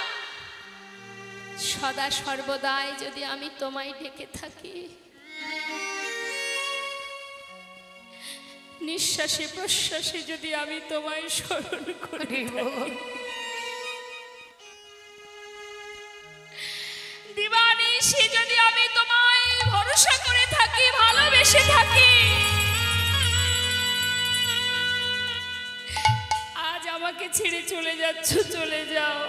Speaker 1: সদা সর্বদাই যদি আমি তোমায় ডেকে থাকি, নিঃশ্বাসে প্রশ্বাসে যদি আমি তোমায় স্মরণ করিব, দিবানিশি যদি আমি তোমায় ভরসা করে থাকি, ভালোবেসে থাকি, আজ আমাকে ছেড়ে চলে যাচ্ছ, চলে যাও।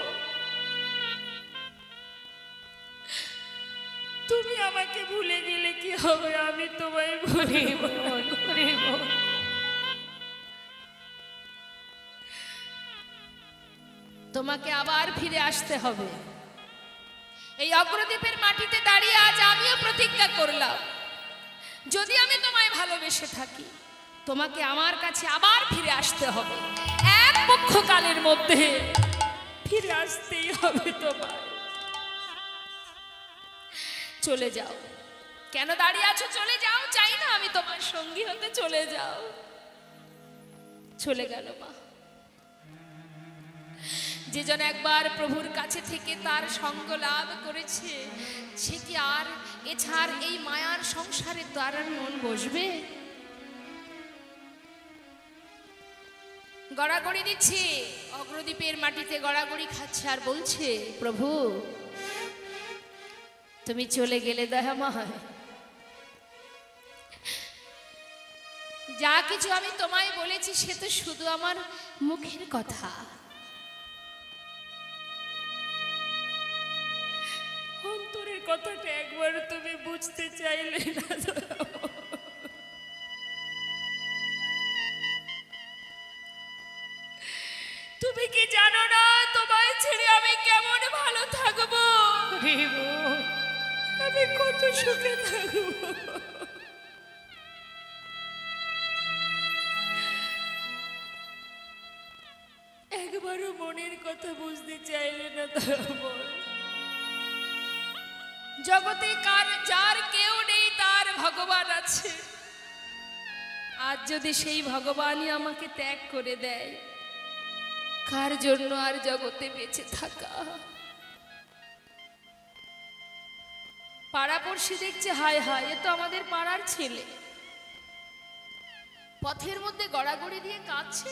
Speaker 1: তুমি আমাকে ভুলে গেলে কি হবে? আমি তোমায় ভুলিব। তোমাকে আবার ফিরে আসতে হবে। এই অগ্রদ্বীপের মাটিতে দাঁড়িয়ে আজ আমিও প্রতিজ্ঞা করলাম, যদি আমি তোমায় ভালোবেসে থাকি, তোমাকে আমার কাছে আবার ফিরে আসতে হবে। এক পক্ষকালের মধ্যে ফিরে আসতেই হবে তোমায়। চলে যাও। কেন দাঁড়িয়ে আছো? চলে যাও। চাই না আমি তোমার সঙ্গী হতে, চলে যাও। চলে গেল মা। যে জন একবার প্রভুর কাছে থেকে তার সঙ্গ লাভ করেছে, সে কি আর এছাড় এই মায়ার সংসারে তার আর মন বসবে? গড়াগড়ি দিচ্ছে, অগ্রদ্বীপের মাটিতে গড়াগড়ি খাচ্ছে আর বলছে, প্রভু তুমি চলে গেলে দয়াময়, যা কিছু আমি তোমায় বলেছি সে তো শুধু আমার মুখের কথা। অন্তরের কথাটা একবার তুমি বুঝতে চাইলে না? তুমি কি জানো না তোমায় ছেড়ে আমি কেমন ভালো থাকবো? আমি কত সুখে থাকবো। একবারও মনের কথা বুঝতে চাইলে না। জগতে যার কেউ নেই তার ভগবান আছে। আজ যদি সেই ভগবানই আমাকে ত্যাগ করে দেয়, কার জন্য আর জগতে বেঁচে থাকা? পাড়াপড়শি দেখছে, হায় হায়, এ তো আমাদের পাড়ার ছেলে, পথের মধ্যে গড়াগড়ি দিয়ে কাঁদছে।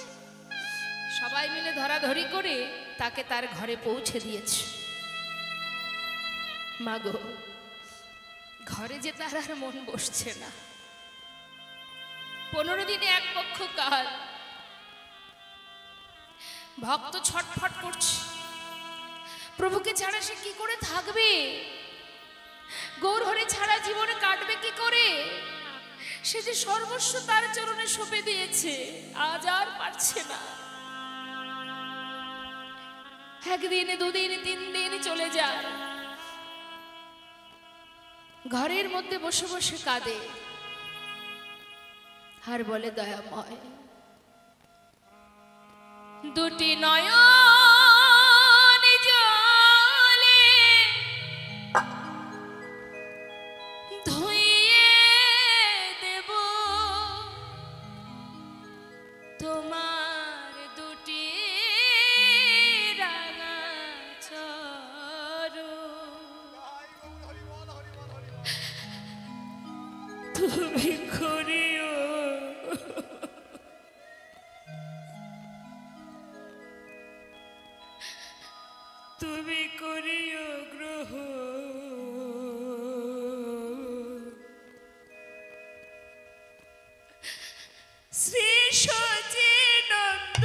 Speaker 1: সবাই মিলে ধরাধরি করে তাকে তার ঘরে পৌঁছে দিয়েছে। মাগো, ঘরে যে তার আর মন বসছে না। 15 দিনে এক পক্ষ কাল, ভক্ত ছটফট করছে, প্রভুকে ছাড়া সে কি করে থাকবে? গৌর হরি ছাড়া জীবনে কাটবে কি করে? সে যে সর্বস্ব তার চরণে সঁপে দিয়েছে, আজ আর পারছে না। একদিন, দুদিন, 3 দিন চলে যায়। ঘরের মধ্যে বসে বসে কাঁদে আর বলে, দয়াময়, দুটি নয়ন জলে ধুইয়ে দেব তোমার দুটি রাঙা চরণ। তুমি করিও তুমি করিও গ্রহ শ্রী সচিনন্দ।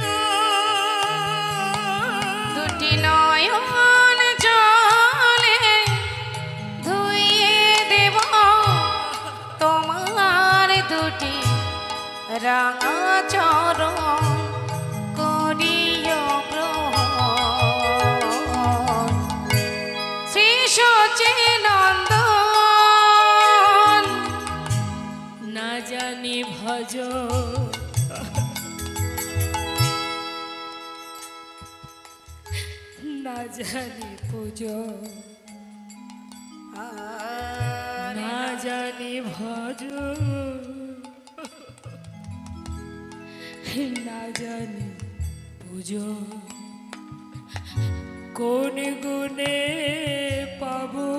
Speaker 3: দুটি নয়ন জলে ধুইয়ে দেব তোমার দুটি রাঙা চরণ, করিও গ্রহণ শ্রী সচিনন্দন।
Speaker 1: না জানি ভজ না জানি পুজো, না জানি ভজ না জানি পুজো, কোন গুণে পাবো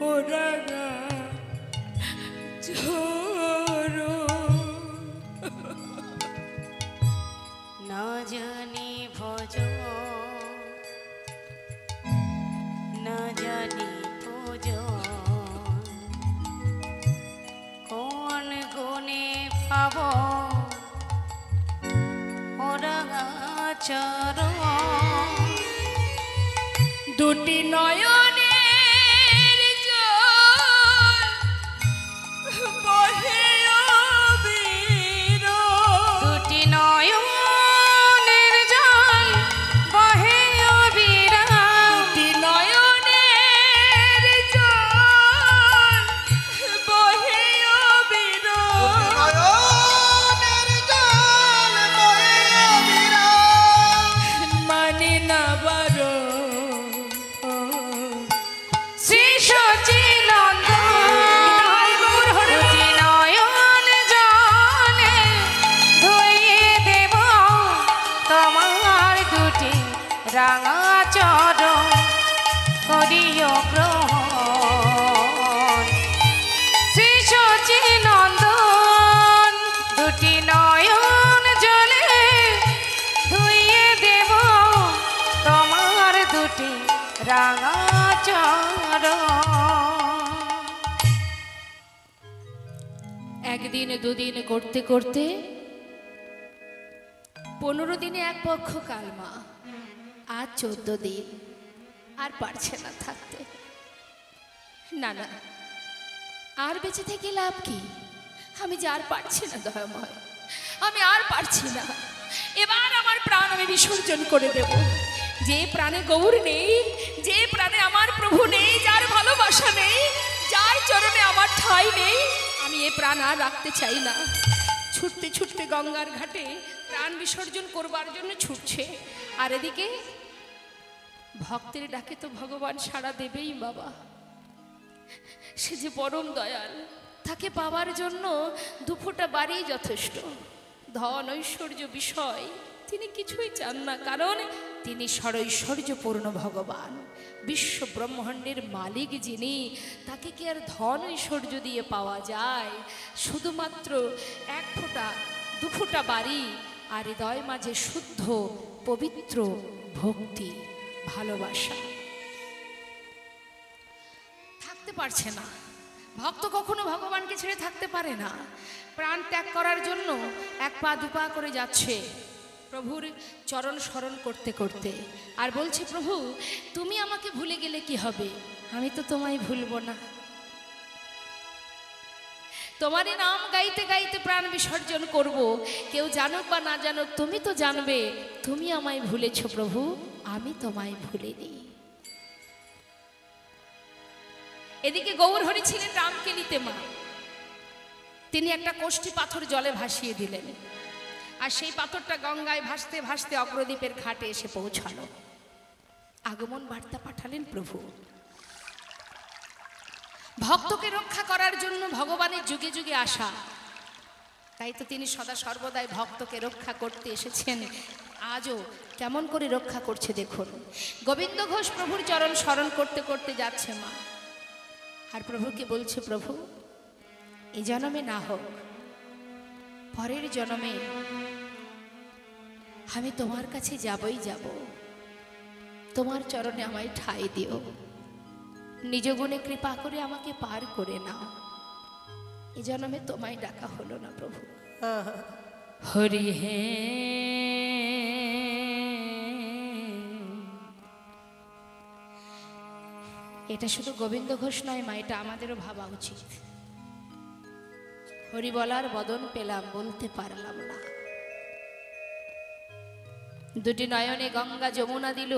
Speaker 1: ও রাঙা চরণ।
Speaker 3: না জানি ভজ না জানি পুজ, কোন গুণে পাব ওরা চরণ।
Speaker 1: দুটি নয়নের জল বহে অবির,
Speaker 3: দুটি নয়নের জল বহে অবিরাম,
Speaker 1: দুটি নয়নের জল বহে অবির,
Speaker 2: নয়নের জল বহে অবিরাম।
Speaker 1: মানে না বারো
Speaker 3: শ্রী সচিনন্দন। দুটি নয়ন জলে ধুইয়ে দেব তোমার দুটি রাঙা চরণ, করিও গ্রহণ শ্রী সচিনন্দন। দুটি নয়ন জলে ধুইয়ে দেব তোমার দুটি রাঙা চরণ।
Speaker 1: একদিন, দুদিন করতে করতে 15 দিনে এক পক্ষ কালমা, আর 14 দিন, আর পারছে না থাকতে। না না, আর বেঁচে থেকে লাভ কি? আমি যে আর পারছি না দয়াময়, আমি আর পারছি না। এবার আমার প্রাণ আমি বিসর্জন করে দেব। যে প্রাণে গৌর নেই, যে প্রাণে আমার প্রভু নেই, যার ভালোবাসা নেই, যার চরণে আমার ঠাঁই নেই, আমি এ প্রাণ আর রাখতে চাই না। ছুটতে ছুটতে গঙ্গার ঘাটে প্রাণ বিসর্জন করবার জন্য ছুটছে, আর এদিকে ভক্তের ডাকে তো ভগবান সাড়া দেবেই বাবা। সে যে পরম দয়াল, তাকে পাওয়ার জন্য দুফোঁটা বাড়ি যথেষ্ট। ধন ঐশ্বর্য বিষয় তিনি কিছুই চান না, কারণ তিনি সরৈশ্বর্যপূর্ণ ভগবান, বিশ্ব ব্রহ্মাণ্ডের মালিক যিনি, তাকে কি আর ধন ঐশ্বর্য দিয়ে পাওয়া যায়? শুধুমাত্র এক ফোঁটা দুফোঁটা বাড়ি আর হৃদয় মাঝে শুদ্ধ পবিত্র ভক্তি ভালোবাসা। থাকতে পারছে না ভক্ত, কখনো ভগবানকে ছেড়ে থাকতে পারে না। প্রাণ ত্যাগ করার জন্য এক পা দুপা করে যাচ্ছে প্রভুর চরণ স্মরণ করতে করতে, আর বলছে, প্রভু তুমি আমাকে ভুলে গেলে কি হবে? আমি তো তোমায় ভুলবো না। তোমারই নাম গাইতে গাইতে প্রাণ বিসর্জন করব। কেউ জানুক বা না জানুক, তুমি তো জানবে তুমি আমায় ভুলেছ প্রভু, আমি তোমায় ভুলিনি। এদিকে গৌরহরি ছিলেন রামকেলিতে মা, তিনি একটা কোষ্ঠী পাথর জলে ভাসিয়ে দিলেন, আর সেই পাথরটা গঙ্গায় ভাসতে ভাসতে অগ্রদ্বীপের ঘাটে এসে পৌঁছালো। আগমন বার্তা পাঠালেন প্রভু। ভক্তকে রক্ষা করার জন্য ভগবানের যুগে যুগে আসা, তাই তো তিনি সদা সর্বদাই ভক্তকে রক্ষা করতে এসেছেন। আজও কেমন করে রক্ষা করছে দেখুন। গোবিন্দ ঘোষ প্রভুর চরণ স্মরণ করতে করতে যাচ্ছে মা, আর প্রভুকে বলছে, প্রভু এই জন্মে না হোক, পরের জন্মে আমি তোমার কাছে যাবই যাব, তোমার চরণে আমায় ঠাঁই দিও, নিজ গুণে কৃপা করে আমাকে পার করে নাও। এ জন্মে তোমায় ডাকা হলো না প্রভু। হরি হে, এটা শুধু গোবিন্দ ঘোষ নয় মা, এটা আমাদেরও ভাবা উচিত। হরি বলার বদন পেলাম, বলতে পারলাম না। দুটি নয়নে গঙ্গা যমুনা দিল,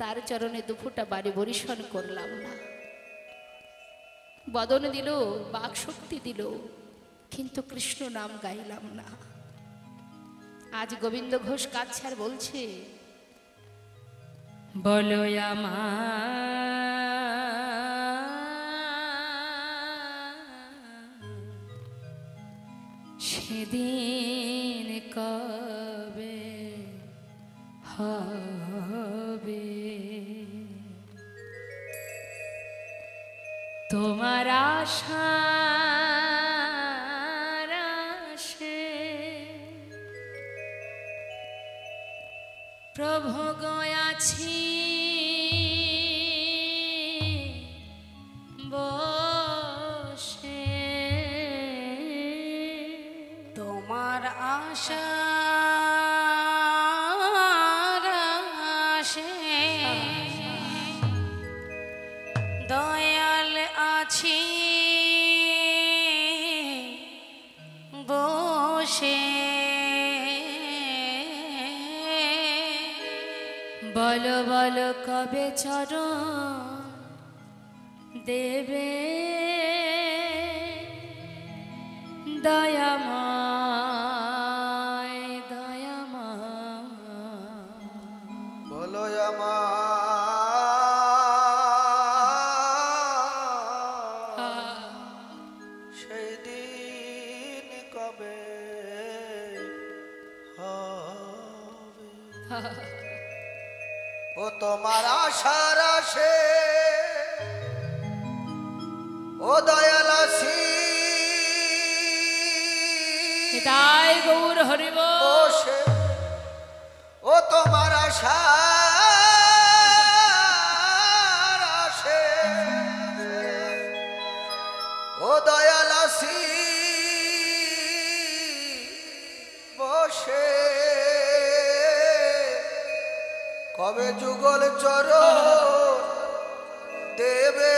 Speaker 1: তার চরণে দুফোঁটা বাড়ি বরিশন করলাম না। বদন দিল, বাক শক্তি দিল, কিন্তু কৃষ্ণ নাম গাইলাম না। আজ গোবিন্দ ঘোষ কাছে আর বলছে, বলো সেদিন কবে হবে তোমার আশার আশে প্রভু গয়াছি বসে,
Speaker 3: তোমার আশা দয়াল আছি বসে,
Speaker 1: বলো বলো কবে চরণ দেবে দয়াময় দয়াময়।
Speaker 2: বলো সেই দিন কবে হবে? ও তোমার আশার আশে ও দয়াল আছি
Speaker 1: তাই গৌর হরিব
Speaker 2: বসে, ও তোমার আশার আশে ও দয়াল আছি বসে, কবে যুগল চরণ দেবে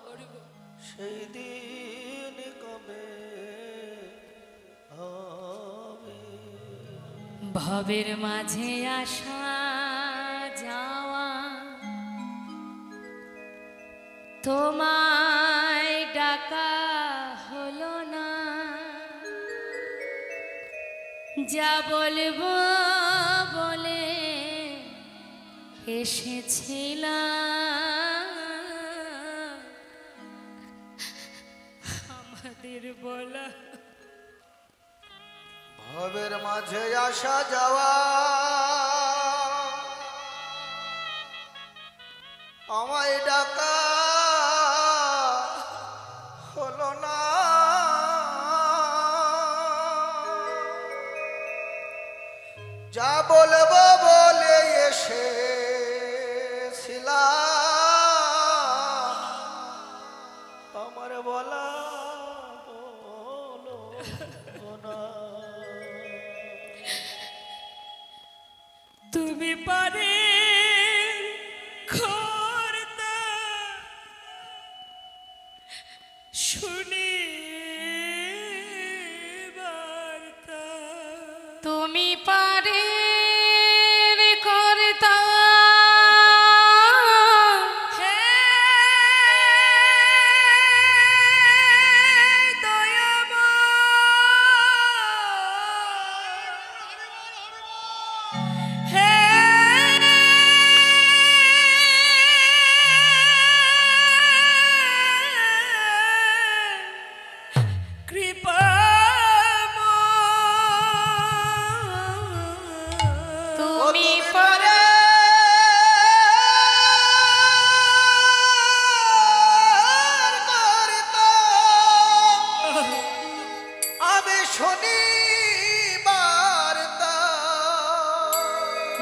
Speaker 2: বলো সেই দিন কবে হবে?
Speaker 1: ভবের মাঝে আসা যাওয়া তোমায় ডাকা হলো না, যা বলবো বলে এসেছিলাম, আমাদের বলা
Speaker 2: ভবের মাঝে আসা যাওয়া আমায় ডাকা হলো না, যা বলবো বলে এসেছিলাম, আমার বলা হলো না।
Speaker 1: তুমি পারে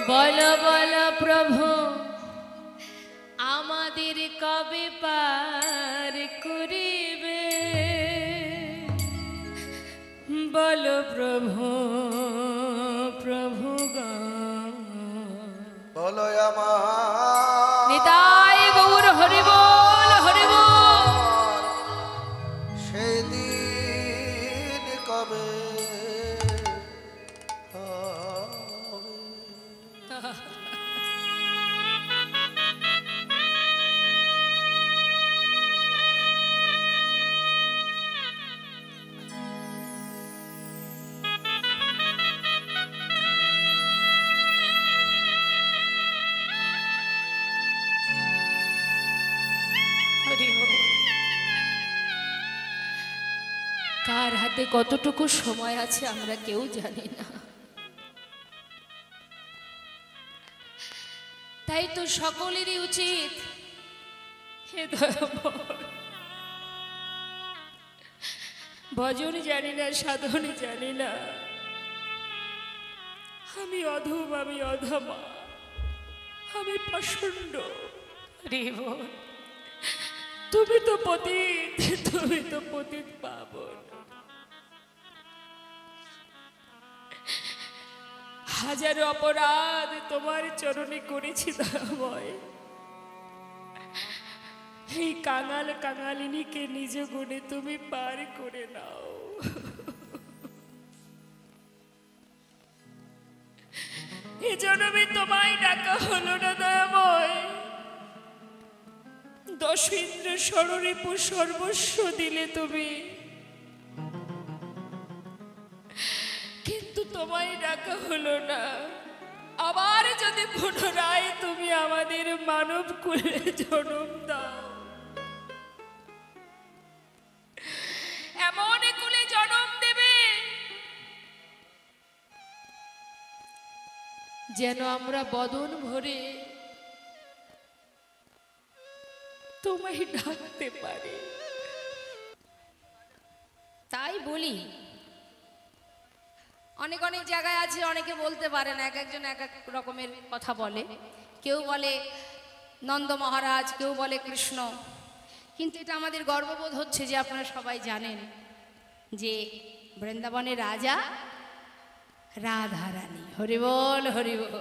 Speaker 1: বলো বলো প্রভু আমাদের কবে পার করিবে, বলো প্রভু প্রভু গো।
Speaker 2: বলো আমার
Speaker 1: নিতাই গৌর হরি বল হরি বল।
Speaker 2: সেদিন কবে
Speaker 1: কার হাতে কতটুকু সময় আছে আমরা কেউ জানি না। তাই তো সকলেরই উচিত হে দয়াময়, ভজন জানি না, সাধন জানি না, আমি অধম, আমি অধমা, আমি পাষণ্ড। তুমি তো পতিত, তুমি তো পতিত পাবন। হাজারো অপরাধ তোমার চরণে করেছি দয়াময়। এই কাঙাল কাঙালিনীকে নিজ গুণে তুমি পার করে নাও। এই জন্মে তোমায় ডাকা হলো না দয়াময়। দশ ইন্দ্র ষড়রিপু সর্বস্ব দিলে তুমি, কিন্তু তোমায় ডাকা হলো না। আবার যদি পুনরায় তুমি আমাদের মানব কুলে জন্ম দাও, এমন কুলে জন্ম দেবে যেন আমরা বদন ভরে তোমায় ডাকতে পারি। তাই বলি, অনেক অনেক জায়গায় আছে, অনেকে বলতে পারে না, এক একজন এক এক রকমের কথা বলে। কেউ বলে নন্দ মহারাজ, কেউ বলে কৃষ্ণ। কিন্তু এটা আমাদের গর্ববোধ হচ্ছে যে আপনারা সবাই জানেন যে বৃন্দাবনের রাজা রাধারানী। হরি বল হরি বল।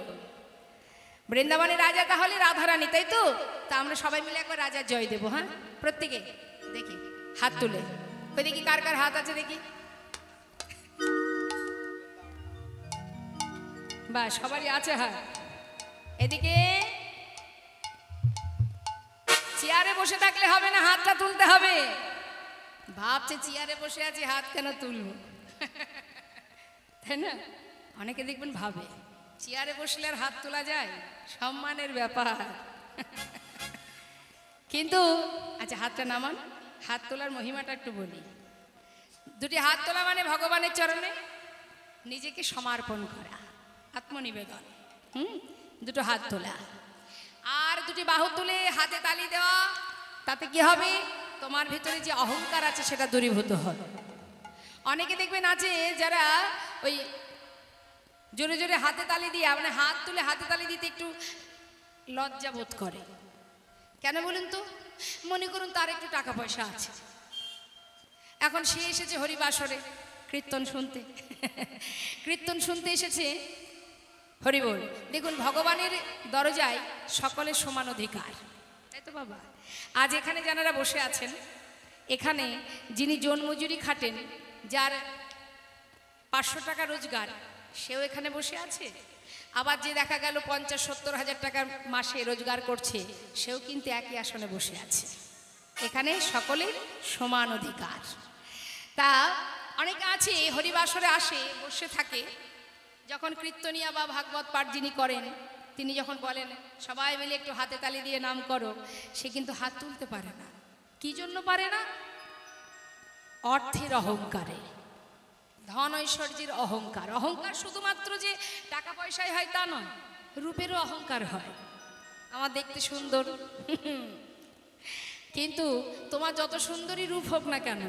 Speaker 1: বৃন্দাবনের রাজা তাহলে রাধারানী, তাই তো? তা আমরা সবাই মিলে একবার রাজার জয় দেবো। হ্যাঁ, প্রত্যেকে দেখি হাত তুলে, ওই দেখি কার কার হাত আছে দেখি। বা সবারই আছে হাত। এদিকে চেয়ারে বসে থাকলে হবে না, হাতটা তুলতে হবে। ভাবছে চেয়ারে বসে আছি, হাত কেন তুলবো? তাই না? অনেকে দেখবেন ভাবে চেয়ারে বসলে আর হাত তোলা যায়, সম্মানের ব্যাপার। কিন্তু আচ্ছা, হাতটা নামান। হাত তোলার মহিমাটা একটু বলি। দুটি হাত তোলা মানে ভগবানের চরণে নিজেকে সমর্পণ করা, আত্মনিবেদন। দুটো হাত তোলা, আর দুটি বাহু তুলে হাতে তালি দেওয়া। তাতে কি হবে? তোমার ভিতরে যে অহংকার আছে সেটা দূরীভূত হবে। অনেকে দেখবেন আছে যারা ওই জোরে জোরে হাতে তালি দিয়ে, মানে হাত তুলে হাতে তালি দিতে একটু লজ্জা বোধ করে। কেন বলুন তো? মনে করুন তার একটু টাকা পয়সা আছে, এখন সে এসেছে হরিবাসরে কীর্তন শুনতে। কীর্তন শুনতে এসেছে, হরি বল। দেখুন, ভগবানের দরজায় সকলের সমান অধিকার, তাই তো বাবা? আজ এখানে যারা বসে আছেন, এখানে যিনি জন্মজুরি খাটেন, যার 500 টাকা রোজগার, সেও এখানে বসে আছে। আবার যে দেখা গেল 50-70 হাজার টাকা মাসে রোজগার করছে, সেও কিন্তু একই আসনে বসে আছে। এখানে সকলের সমান অধিকার। তা অনেকে আছে হরিবাসরে আসে, বসে থাকে। যখন কীর্তনিয়া বা ভাগবত পাঠ যিনি করেন, তিনি যখন বলেন সবাই মিলে একটু হাতে তালি দিয়ে নাম করো, সে কিন্তু হাত তুলতে পারে না। কি জন্য পারে না? অর্থের অহংকারে, ধন ঐশ্বর্যের অহংকার। অহংকার শুধুমাত্র যে টাকা পয়সায় হয় তা নয়, রূপেরও অহংকার হয়। আমার দেখতে সুন্দর, কিন্তু তোমার যত সুন্দরী রূপ হোক না কেন,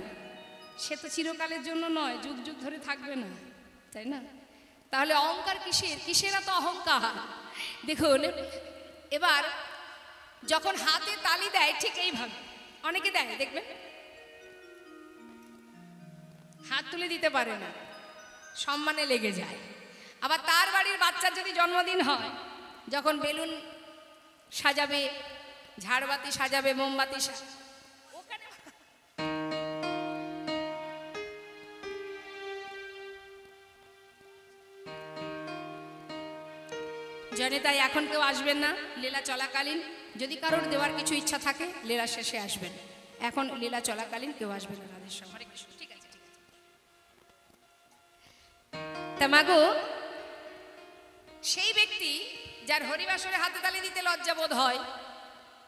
Speaker 1: সে তো চিরকালের জন্য নয়, যুগ যুগ ধরে থাকবে না, তাই না? তাহলে অহংকার কিসের? কিসের এত অহংকার? দেখুন, এবার যখন হাতে তালি দেয় ঠিক এইভাবে অনেকে দেয়, দেখবেন হাত তুলে দিতে পারে না, সম্মানে লেগে যায়। আবার তার বাড়ির বাচ্চার যদি জন্মদিন হয়, যখন বেলুন সাজাবে, ঝাড়বাতি সাজাবে, মোমবাতি ওখানে জনে, তাই এখন কেউ আসবেন না লীলা চলাকালীন। যদি কারোর দেওয়ার কিছু ইচ্ছা থাকে লীলা শেষে আসবেন, এখন লীলা চলাকালীন কেউ আসবেন না। রাধের সঙ্গে হরে কৃষ্ণ। ঠিক আছে, ঠিক আছে। তা মাগো, সেই ব্যক্তি যার হরিবাসরে হাতে তালি দিতে লজ্জা বোধ হয়,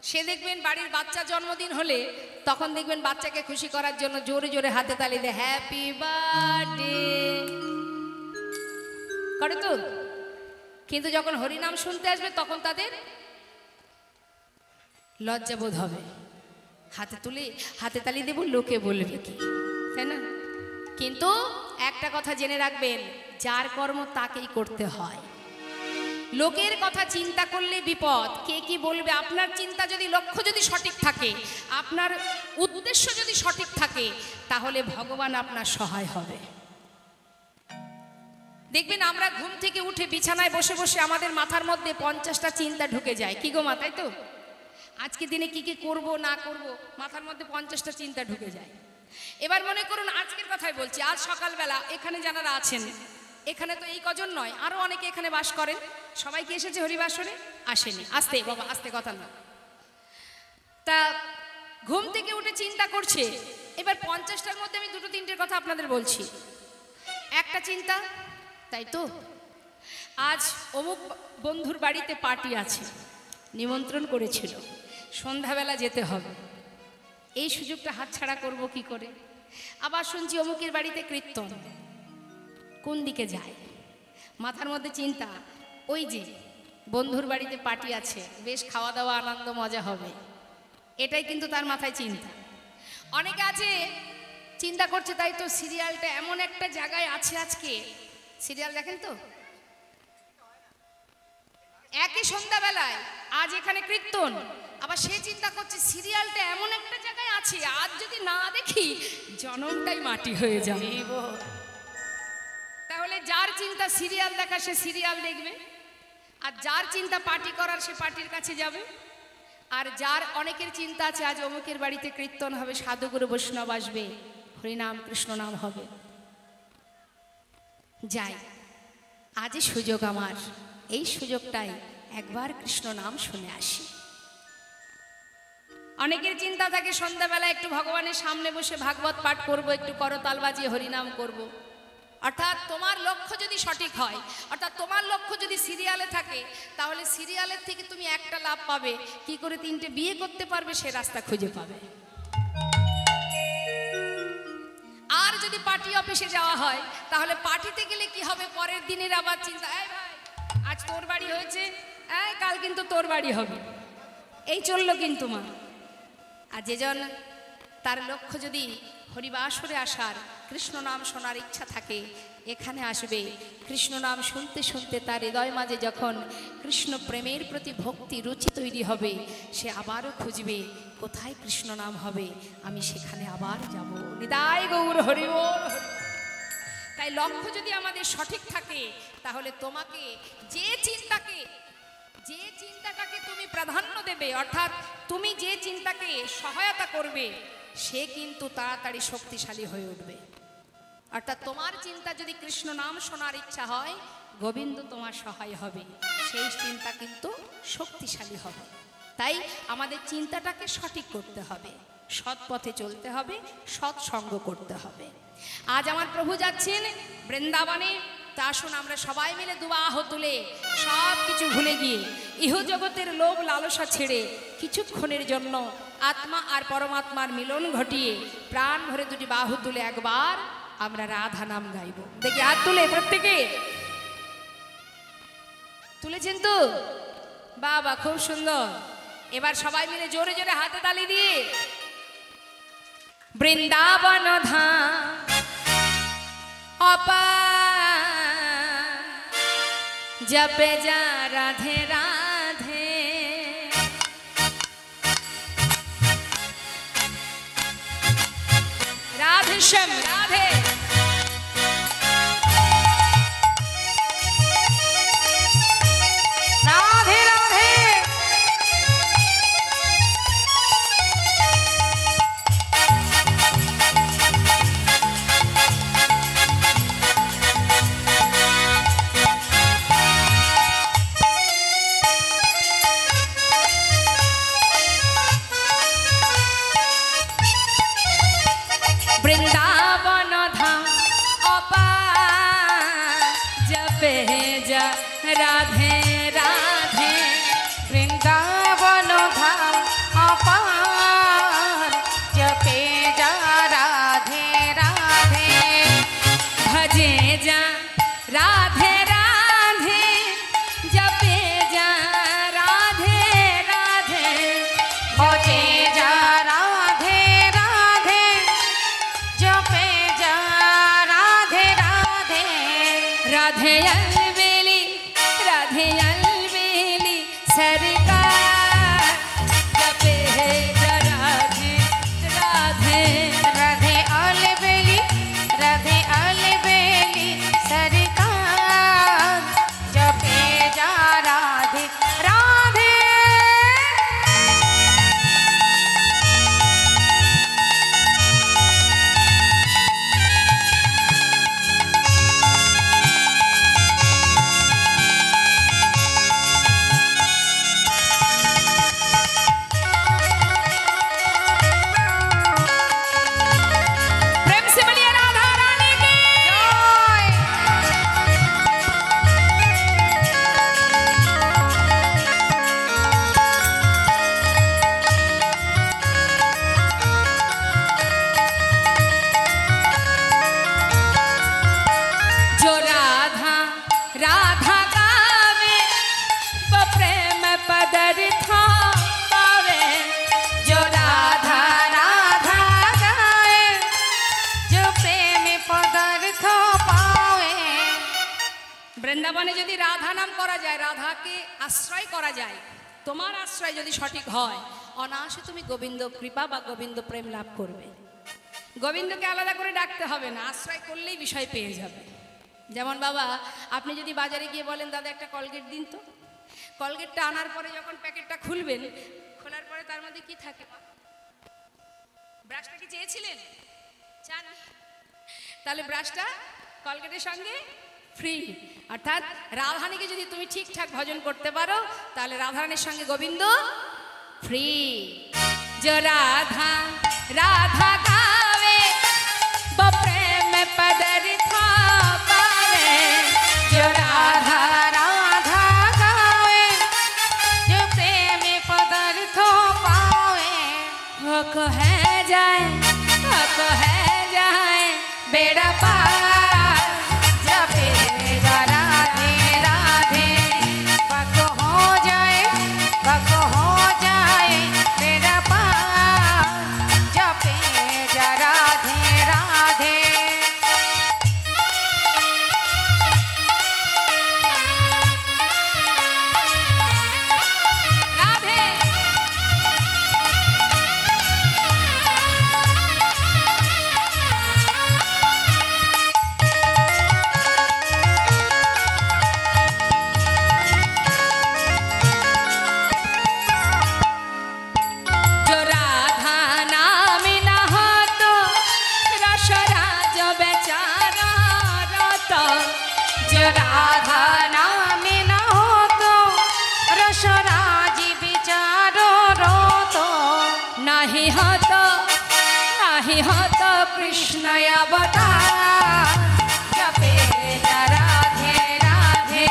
Speaker 1: সে দেখবেন বাড়ির বাচ্চা জন্মদিন হলে তখন দেখবেন বাচ্চাকে খুশি করার জন্য জোরে জোরে হাতে তালি দেয়, হ্যাপি বার্থডে করে তো। কিন্তু যখন হরিনাম শুনতে আসবে তখন তাদের লজ্জা বোধ হবে, হাতে তুলে হাতে তালি দেব, লোকে বলবে কি, তাই না? কিন্তু একটা কথা জেনে রাখবেন, যার কর্ম তাকেই করতে হয়। লোকের কথা চিন্তা করলে বিপদ, কে কি বলবে। আপনার চিন্তা যদি, লক্ষ্য যদি সঠিক থাকে, আপনার উদ্দেশ্য যদি সঠিক থাকে, তাহলে ভগবান আপনার সহায় হবে। দেখবেন আমরা ঘুম থেকে উঠে বিছানায় বসে বসে আমাদের মাথার মধ্যে 50টা চিন্তা ঢুকে যায়, কি গো মা, তাই তো? আজকে দিনে কি কি করব না করব, মাথার মধ্যে 50টা চিন্তা ঢুকে যায়। এবার মনে করুন আজকের কথাই বলছি, আজ সকালবেলা এখানে যারা আছেন, এখানে তো এই কজন নয়, আরো অনেকে এখানে বাস করেন, সবাই কি এসেছে হরিবাসরে? আসেনি। আস্তে বাবা, আস্তে কথা না। তা ঘুম থেকে উঠে চিন্তা করছে, এবার 50টার মধ্যে আমি 2-3টের কথা আপনাদের বলছি। একটা চিন্তা, তাই তো আজ অমুক বন্ধুর বাড়িতে পার্টি আছে, নিমন্ত্রণ করেছিল, সন্ধ্যাবেলা যেতে হবে, এই সুযোগটা হাতছাড়া করব কি করে? আবার শুনছি অমুকের বাড়িতে কীর্তন, কোন দিকে যায়? মাথার মধ্যে চিন্তা, ওই যে বন্ধুর বাড়িতে পার্টি আছে, বেশ খাওয়া দাওয়া আনন্দ মজা হবে, এটাই কিন্তু তার মাথায় চিন্তা। অনেকে আছে চিন্তা করছে, তাই তো সিরিয়ালটা এমন একটা জায়গায় আছে, আজকে সিরিয়াল দেখেন তো, একই সন্ধ্যাবেলায় আজ এখানে কীর্তন, আবার সে চিন্তা করছে সিরিয়ালটা এমন একটা জায়গায় আছে, আজ যদি না দেখি জনমটাই মাটি হয়ে যাবে। তাহলে যার চিন্তা সিরিয়াল দেখা সে সিরিয়াল দেখবে, আর যার চিন্তা পার্টি করার সে পার্টির কাছে যাবে। আর যার অনেকের চিন্তা আছে আজ অমুকের বাড়িতে কীর্তন হবে, সাধুগুরু বৈষ্ণব আসবে, হরিনাম কৃষ্ণ নাম হবে, যাই আজই সুযোগ আমার, এই সুযোগটাই একবার কৃষ্ণ নাম শুনে আসি। অনেকের চিন্তা থাকে সন্ধ্যাবেলা একটু ভগবানের সামনে বসে ভাগবত পাঠ করব, একটু করতাল বাজিয়ে হরিনাম করব। অর্থাৎ তোমার লক্ষ্য যদি সঠিক হয়, অর্থাৎ তোমার লক্ষ্য যদি সিরিয়ালে থাকে, তাহলে সিরিয়ালের থেকে তুমি একটা লাভ পাবে, কি করে 3টে বিয়ে করতে পারবে সে রাস্তা খুঁজে পাবে। আর যদি পার্টি অফিসে যাওয়া হয়, তাহলে পার্টিতে গেলে কি হবে, পরের দিনের আবার চিন্তা, এই ভাই আজ তোর বাড়ি হয়েছে, এই কাল কিন্তু তোর বাড়ি হবে, এই চললো কিন্তু মা। আর যেজন তার লক্ষ্য যদি হরিবাসরে আসার, কৃষ্ণ নাম শোনার ইচ্ছা থাকে, এখানে আসবে। কৃষ্ণ নাম শুনতে শুনতে তার হৃদয় মাঝে যখন কৃষ্ণ প্রেমের প্রতি ভক্তি রুচি তৈরি হবে, সে আবারও খুঁজবে কোথায় কৃষ্ণ নাম হবে, আমি সেখানে আবার যাব। নিতাই গৌর হরি বল। তাই লক্ষ্য যদি আমাদের সঠিক থাকে, তাহলে তোমাকে যে চিন্তাটাকে তুমি প্রাধান্য দেবে, অর্থাৎ তুমি যে চিন্তাকে সহায়তা করবে, সে কিন্তু তাড়াতাড়ি শক্তিশালী হয়ে উঠবে। অর্থাৎ তোমার চিন্তা যদি কৃষ্ণ নাম শোনার ইচ্ছা হয়, গোবিন্দ তোমার সহায় হবে, সেই চিন্তা কিন্তু শক্তিশালী হবে। তাই আমাদের চিন্তাটাকে সঠিক করতে হবে, সৎ পথে চলতে হবে, সৎসঙ্গ করতে হবে। আজ আমার প্রভু যাচ্ছেন বৃন্দাবনে, তা আসুন আমরা সবাই মিলে দুবাহ তুলে সব কিছু ভুলে গিয়ে ইহ জগতের লোভ লালসা ছেড়ে কিছুক্ষণের জন্য আত্মা আর পরমাত্মার মিলন ঘটিয়ে প্রাণ ভরে দুটি বাহু তুলে একবার আমরা রাধা নাম গাইব। দেখি হাত তুলে প্রত্যেকে, তুলেছেন তো? বাবা খুব সুন্দর। এবার সবাই মিলে জোরে জোরে হাতে তালি দিয়ে বৃন্দাবন ধাম অপার जपे जा राधे राधे। राधे श्याम राधे।
Speaker 3: राधे राधे।
Speaker 1: वृंदावन धाम अपार जपे जा राधे राधे।
Speaker 3: वृंदावन धाम अपार जपे जा राधे राधे।
Speaker 1: भजे जा राधे राधे जपे जा राधे राधे।
Speaker 3: भजे जा राधे राधे जपे जा राधे राधे।
Speaker 1: राधे अलबेली सरकार जपे जा राधे राधे।
Speaker 3: राधे अलबेली सरकार जपे जा राधे राधे।
Speaker 1: प्रेम से बोलिए राधा रानी की
Speaker 3: जय।
Speaker 1: जो राधा राधा गावे वो प्रेम पदरथा पावे।
Speaker 3: जो राधा राधा गाए जो प्रेम पदार्थ पावे।
Speaker 1: বৃন্দাবনে যদি রাধা নাম করা যায়, রাধাকে আশ্রয় করা যায়, তোমার আশ্রয় যদি সঠিক হয়, অনায়াসে তুমি গোবিন্দ কৃপা বা গোবিন্দ প্রেম লাভ করবে। গোবিন্দকে আলাদা করে ডাকতে হবে না, আশ্রয় করলেই বিষয় পেয়ে যাবে। যেমন বাবা, আপনি যদি বাজারে গিয়ে বলেন দাদা একটা কলগেট দিন তো, কলগেটটা আনার পরে যখন প্যাকেটটা খুলবেন, খোলার পরে তার মধ্যে কি থাকে? ব্রাশটা কি চেয়েছিলেন? চান? তাহলে ব্রাশটা কলগেটের সঙ্গে ফ্রি। অর্থাৎ রাধারানীকে যদি তুমি ঠিকঠাক ভজন করতে পারো, তাহলে রাধারানীর সঙ্গে গোবিন্দ ফ্রি। जो राधा राधा गावे वो प्रेम पदरथा पावे।
Speaker 3: जो राधा राधा गावे जो प्रेम पदार्थ पावे।
Speaker 1: वो कहे जाए बेड़ा पार
Speaker 3: जपे जा राधे राधे। पक हो जाए मेरा पार जपे जा राधे राधे।
Speaker 1: राधे। जो राधा नाम न हो तो रसराज बेचारा रत।
Speaker 3: जो राधा नाम न हो तो रसराज विचारो रो तो।
Speaker 1: नहीं हो तो कृष्ण अवतार
Speaker 3: जपे जा राधे राधे।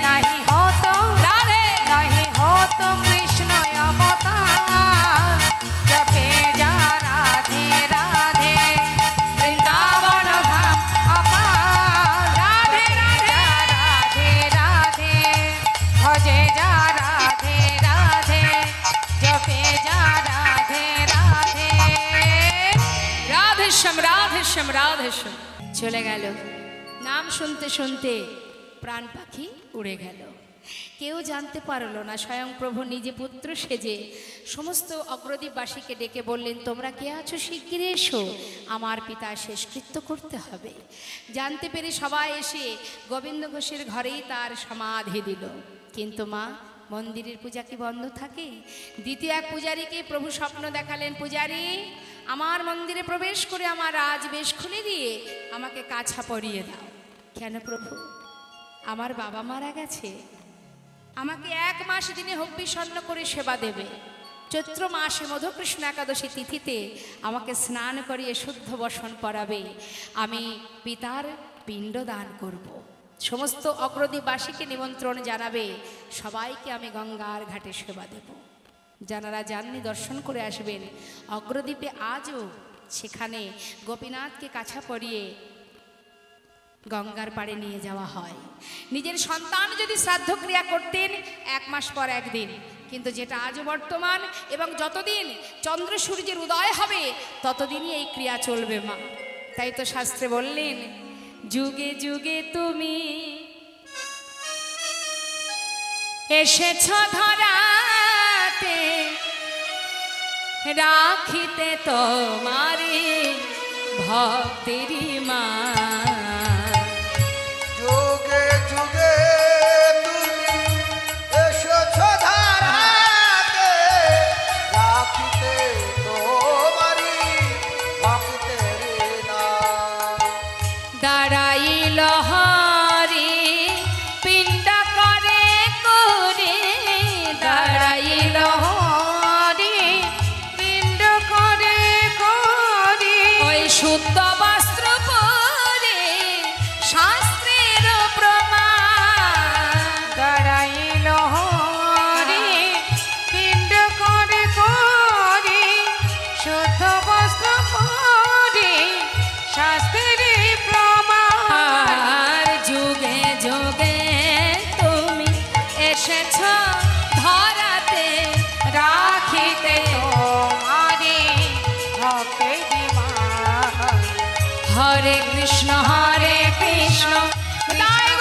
Speaker 3: नहीं हो तो
Speaker 1: राधे।
Speaker 3: नहीं हो तो कृष्ण अवतार जपे जा राधे राधे। वृंदावन धाम अपार राधे राधे राधे। भजे जा राधे राधे जपे जा राधे राधे।
Speaker 1: राधे श्याम चले गেল। नाम শুনতে শুনতে প্রাণ পাখি উড়ে গেল। কেউ জানতে পারলো না, স্বয়ং প্রভু নিজে পুত্র সেজে সমস্ত অগ্রদ্বীপবাসীকে ডেকে বললেন, তোমরা কে আছো, শিগগিরি এসো, আমার পিতার শেষকৃত্য করতে হবে। জানতে পেরে সবাই এসে গোবিন্দ ঘোষের ঘরেই তার সমাধি দিল। কিন্তু মা, মন্দিরের পূজা কি বন্ধ থাকে? দ্বিতীয় এক পূজারীকে প্রভু স্বপ্ন দেখালেন, পূজারী, আমার মন্দিরে প্রবেশ করে আমার রাজবেশ খুলে দিয়ে আমাকে কাছা পরিয়ে দাও। কেন প্রভু? আমার বাবা মারা গেছে, আমাকে 1 মাস দিনে হব্বিষণ্ণ করে সেবা দেবে। চৈত্র মাসে মধুকৃষ্ণ একাদশী তিথিতে আমাকে স্নান করিয়ে শুদ্ধ বসন করাবে, আমি পিতার পিণ্ড দান করব। সমস্ত অগ্রদ্বীপবাসীকে নিমন্ত্রণ জানাবে, সবাইকে আমি গঙ্গার ঘাটে সেবা দেব। যারা যাননি দর্শন করে আসবেন। অগ্রদ্বীপে আজও সেখানে গোপীনাথকে কাছা পরিয়ে গঙ্গার পাড়ে নিয়ে যাওয়া হয়। নিজের সন্তান যদি শ্রাদ্ধ ক্রিয়া করতেন 1 মাস পর একদিন, কিন্তু যেটা আজও বর্তমান এবং যতদিন চন্দ্র সূর্যের উদয় হবে ততদিনই এই ক্রিয়া চলবে মা। তাই তো শাস্ত্রে বললেন, যুগে যুগে তুমি এসেছ ধরাতে, রাখিতে তোমারি ভক্তিরি মা।
Speaker 2: যুগে যুগে তুমি এসেছ ধারাতে, রাখিতে তোমারি ভক্তের নাম।
Speaker 1: দাঁড়াইল হরি পিণ্ড করে করে, দাঁড়াইল হরি পিণ্ড করে করে, ওই শুদ্ধ বস্ত্র পরে শাস্ত্রের প্রমাণ।
Speaker 3: দাঁড়াইল হরি পিণ্ড করে করে, শুদ্ধ বস্ত্র পরে শাস্ত্রের প্রমাণ।
Speaker 1: আর যুগে যুগে তুমি এসেছ ধরাতে, রাখিতে
Speaker 3: তোমারি ভক্তি মা।
Speaker 1: হরে কৃষ্ণ হরে কৃষ্ণ, জয়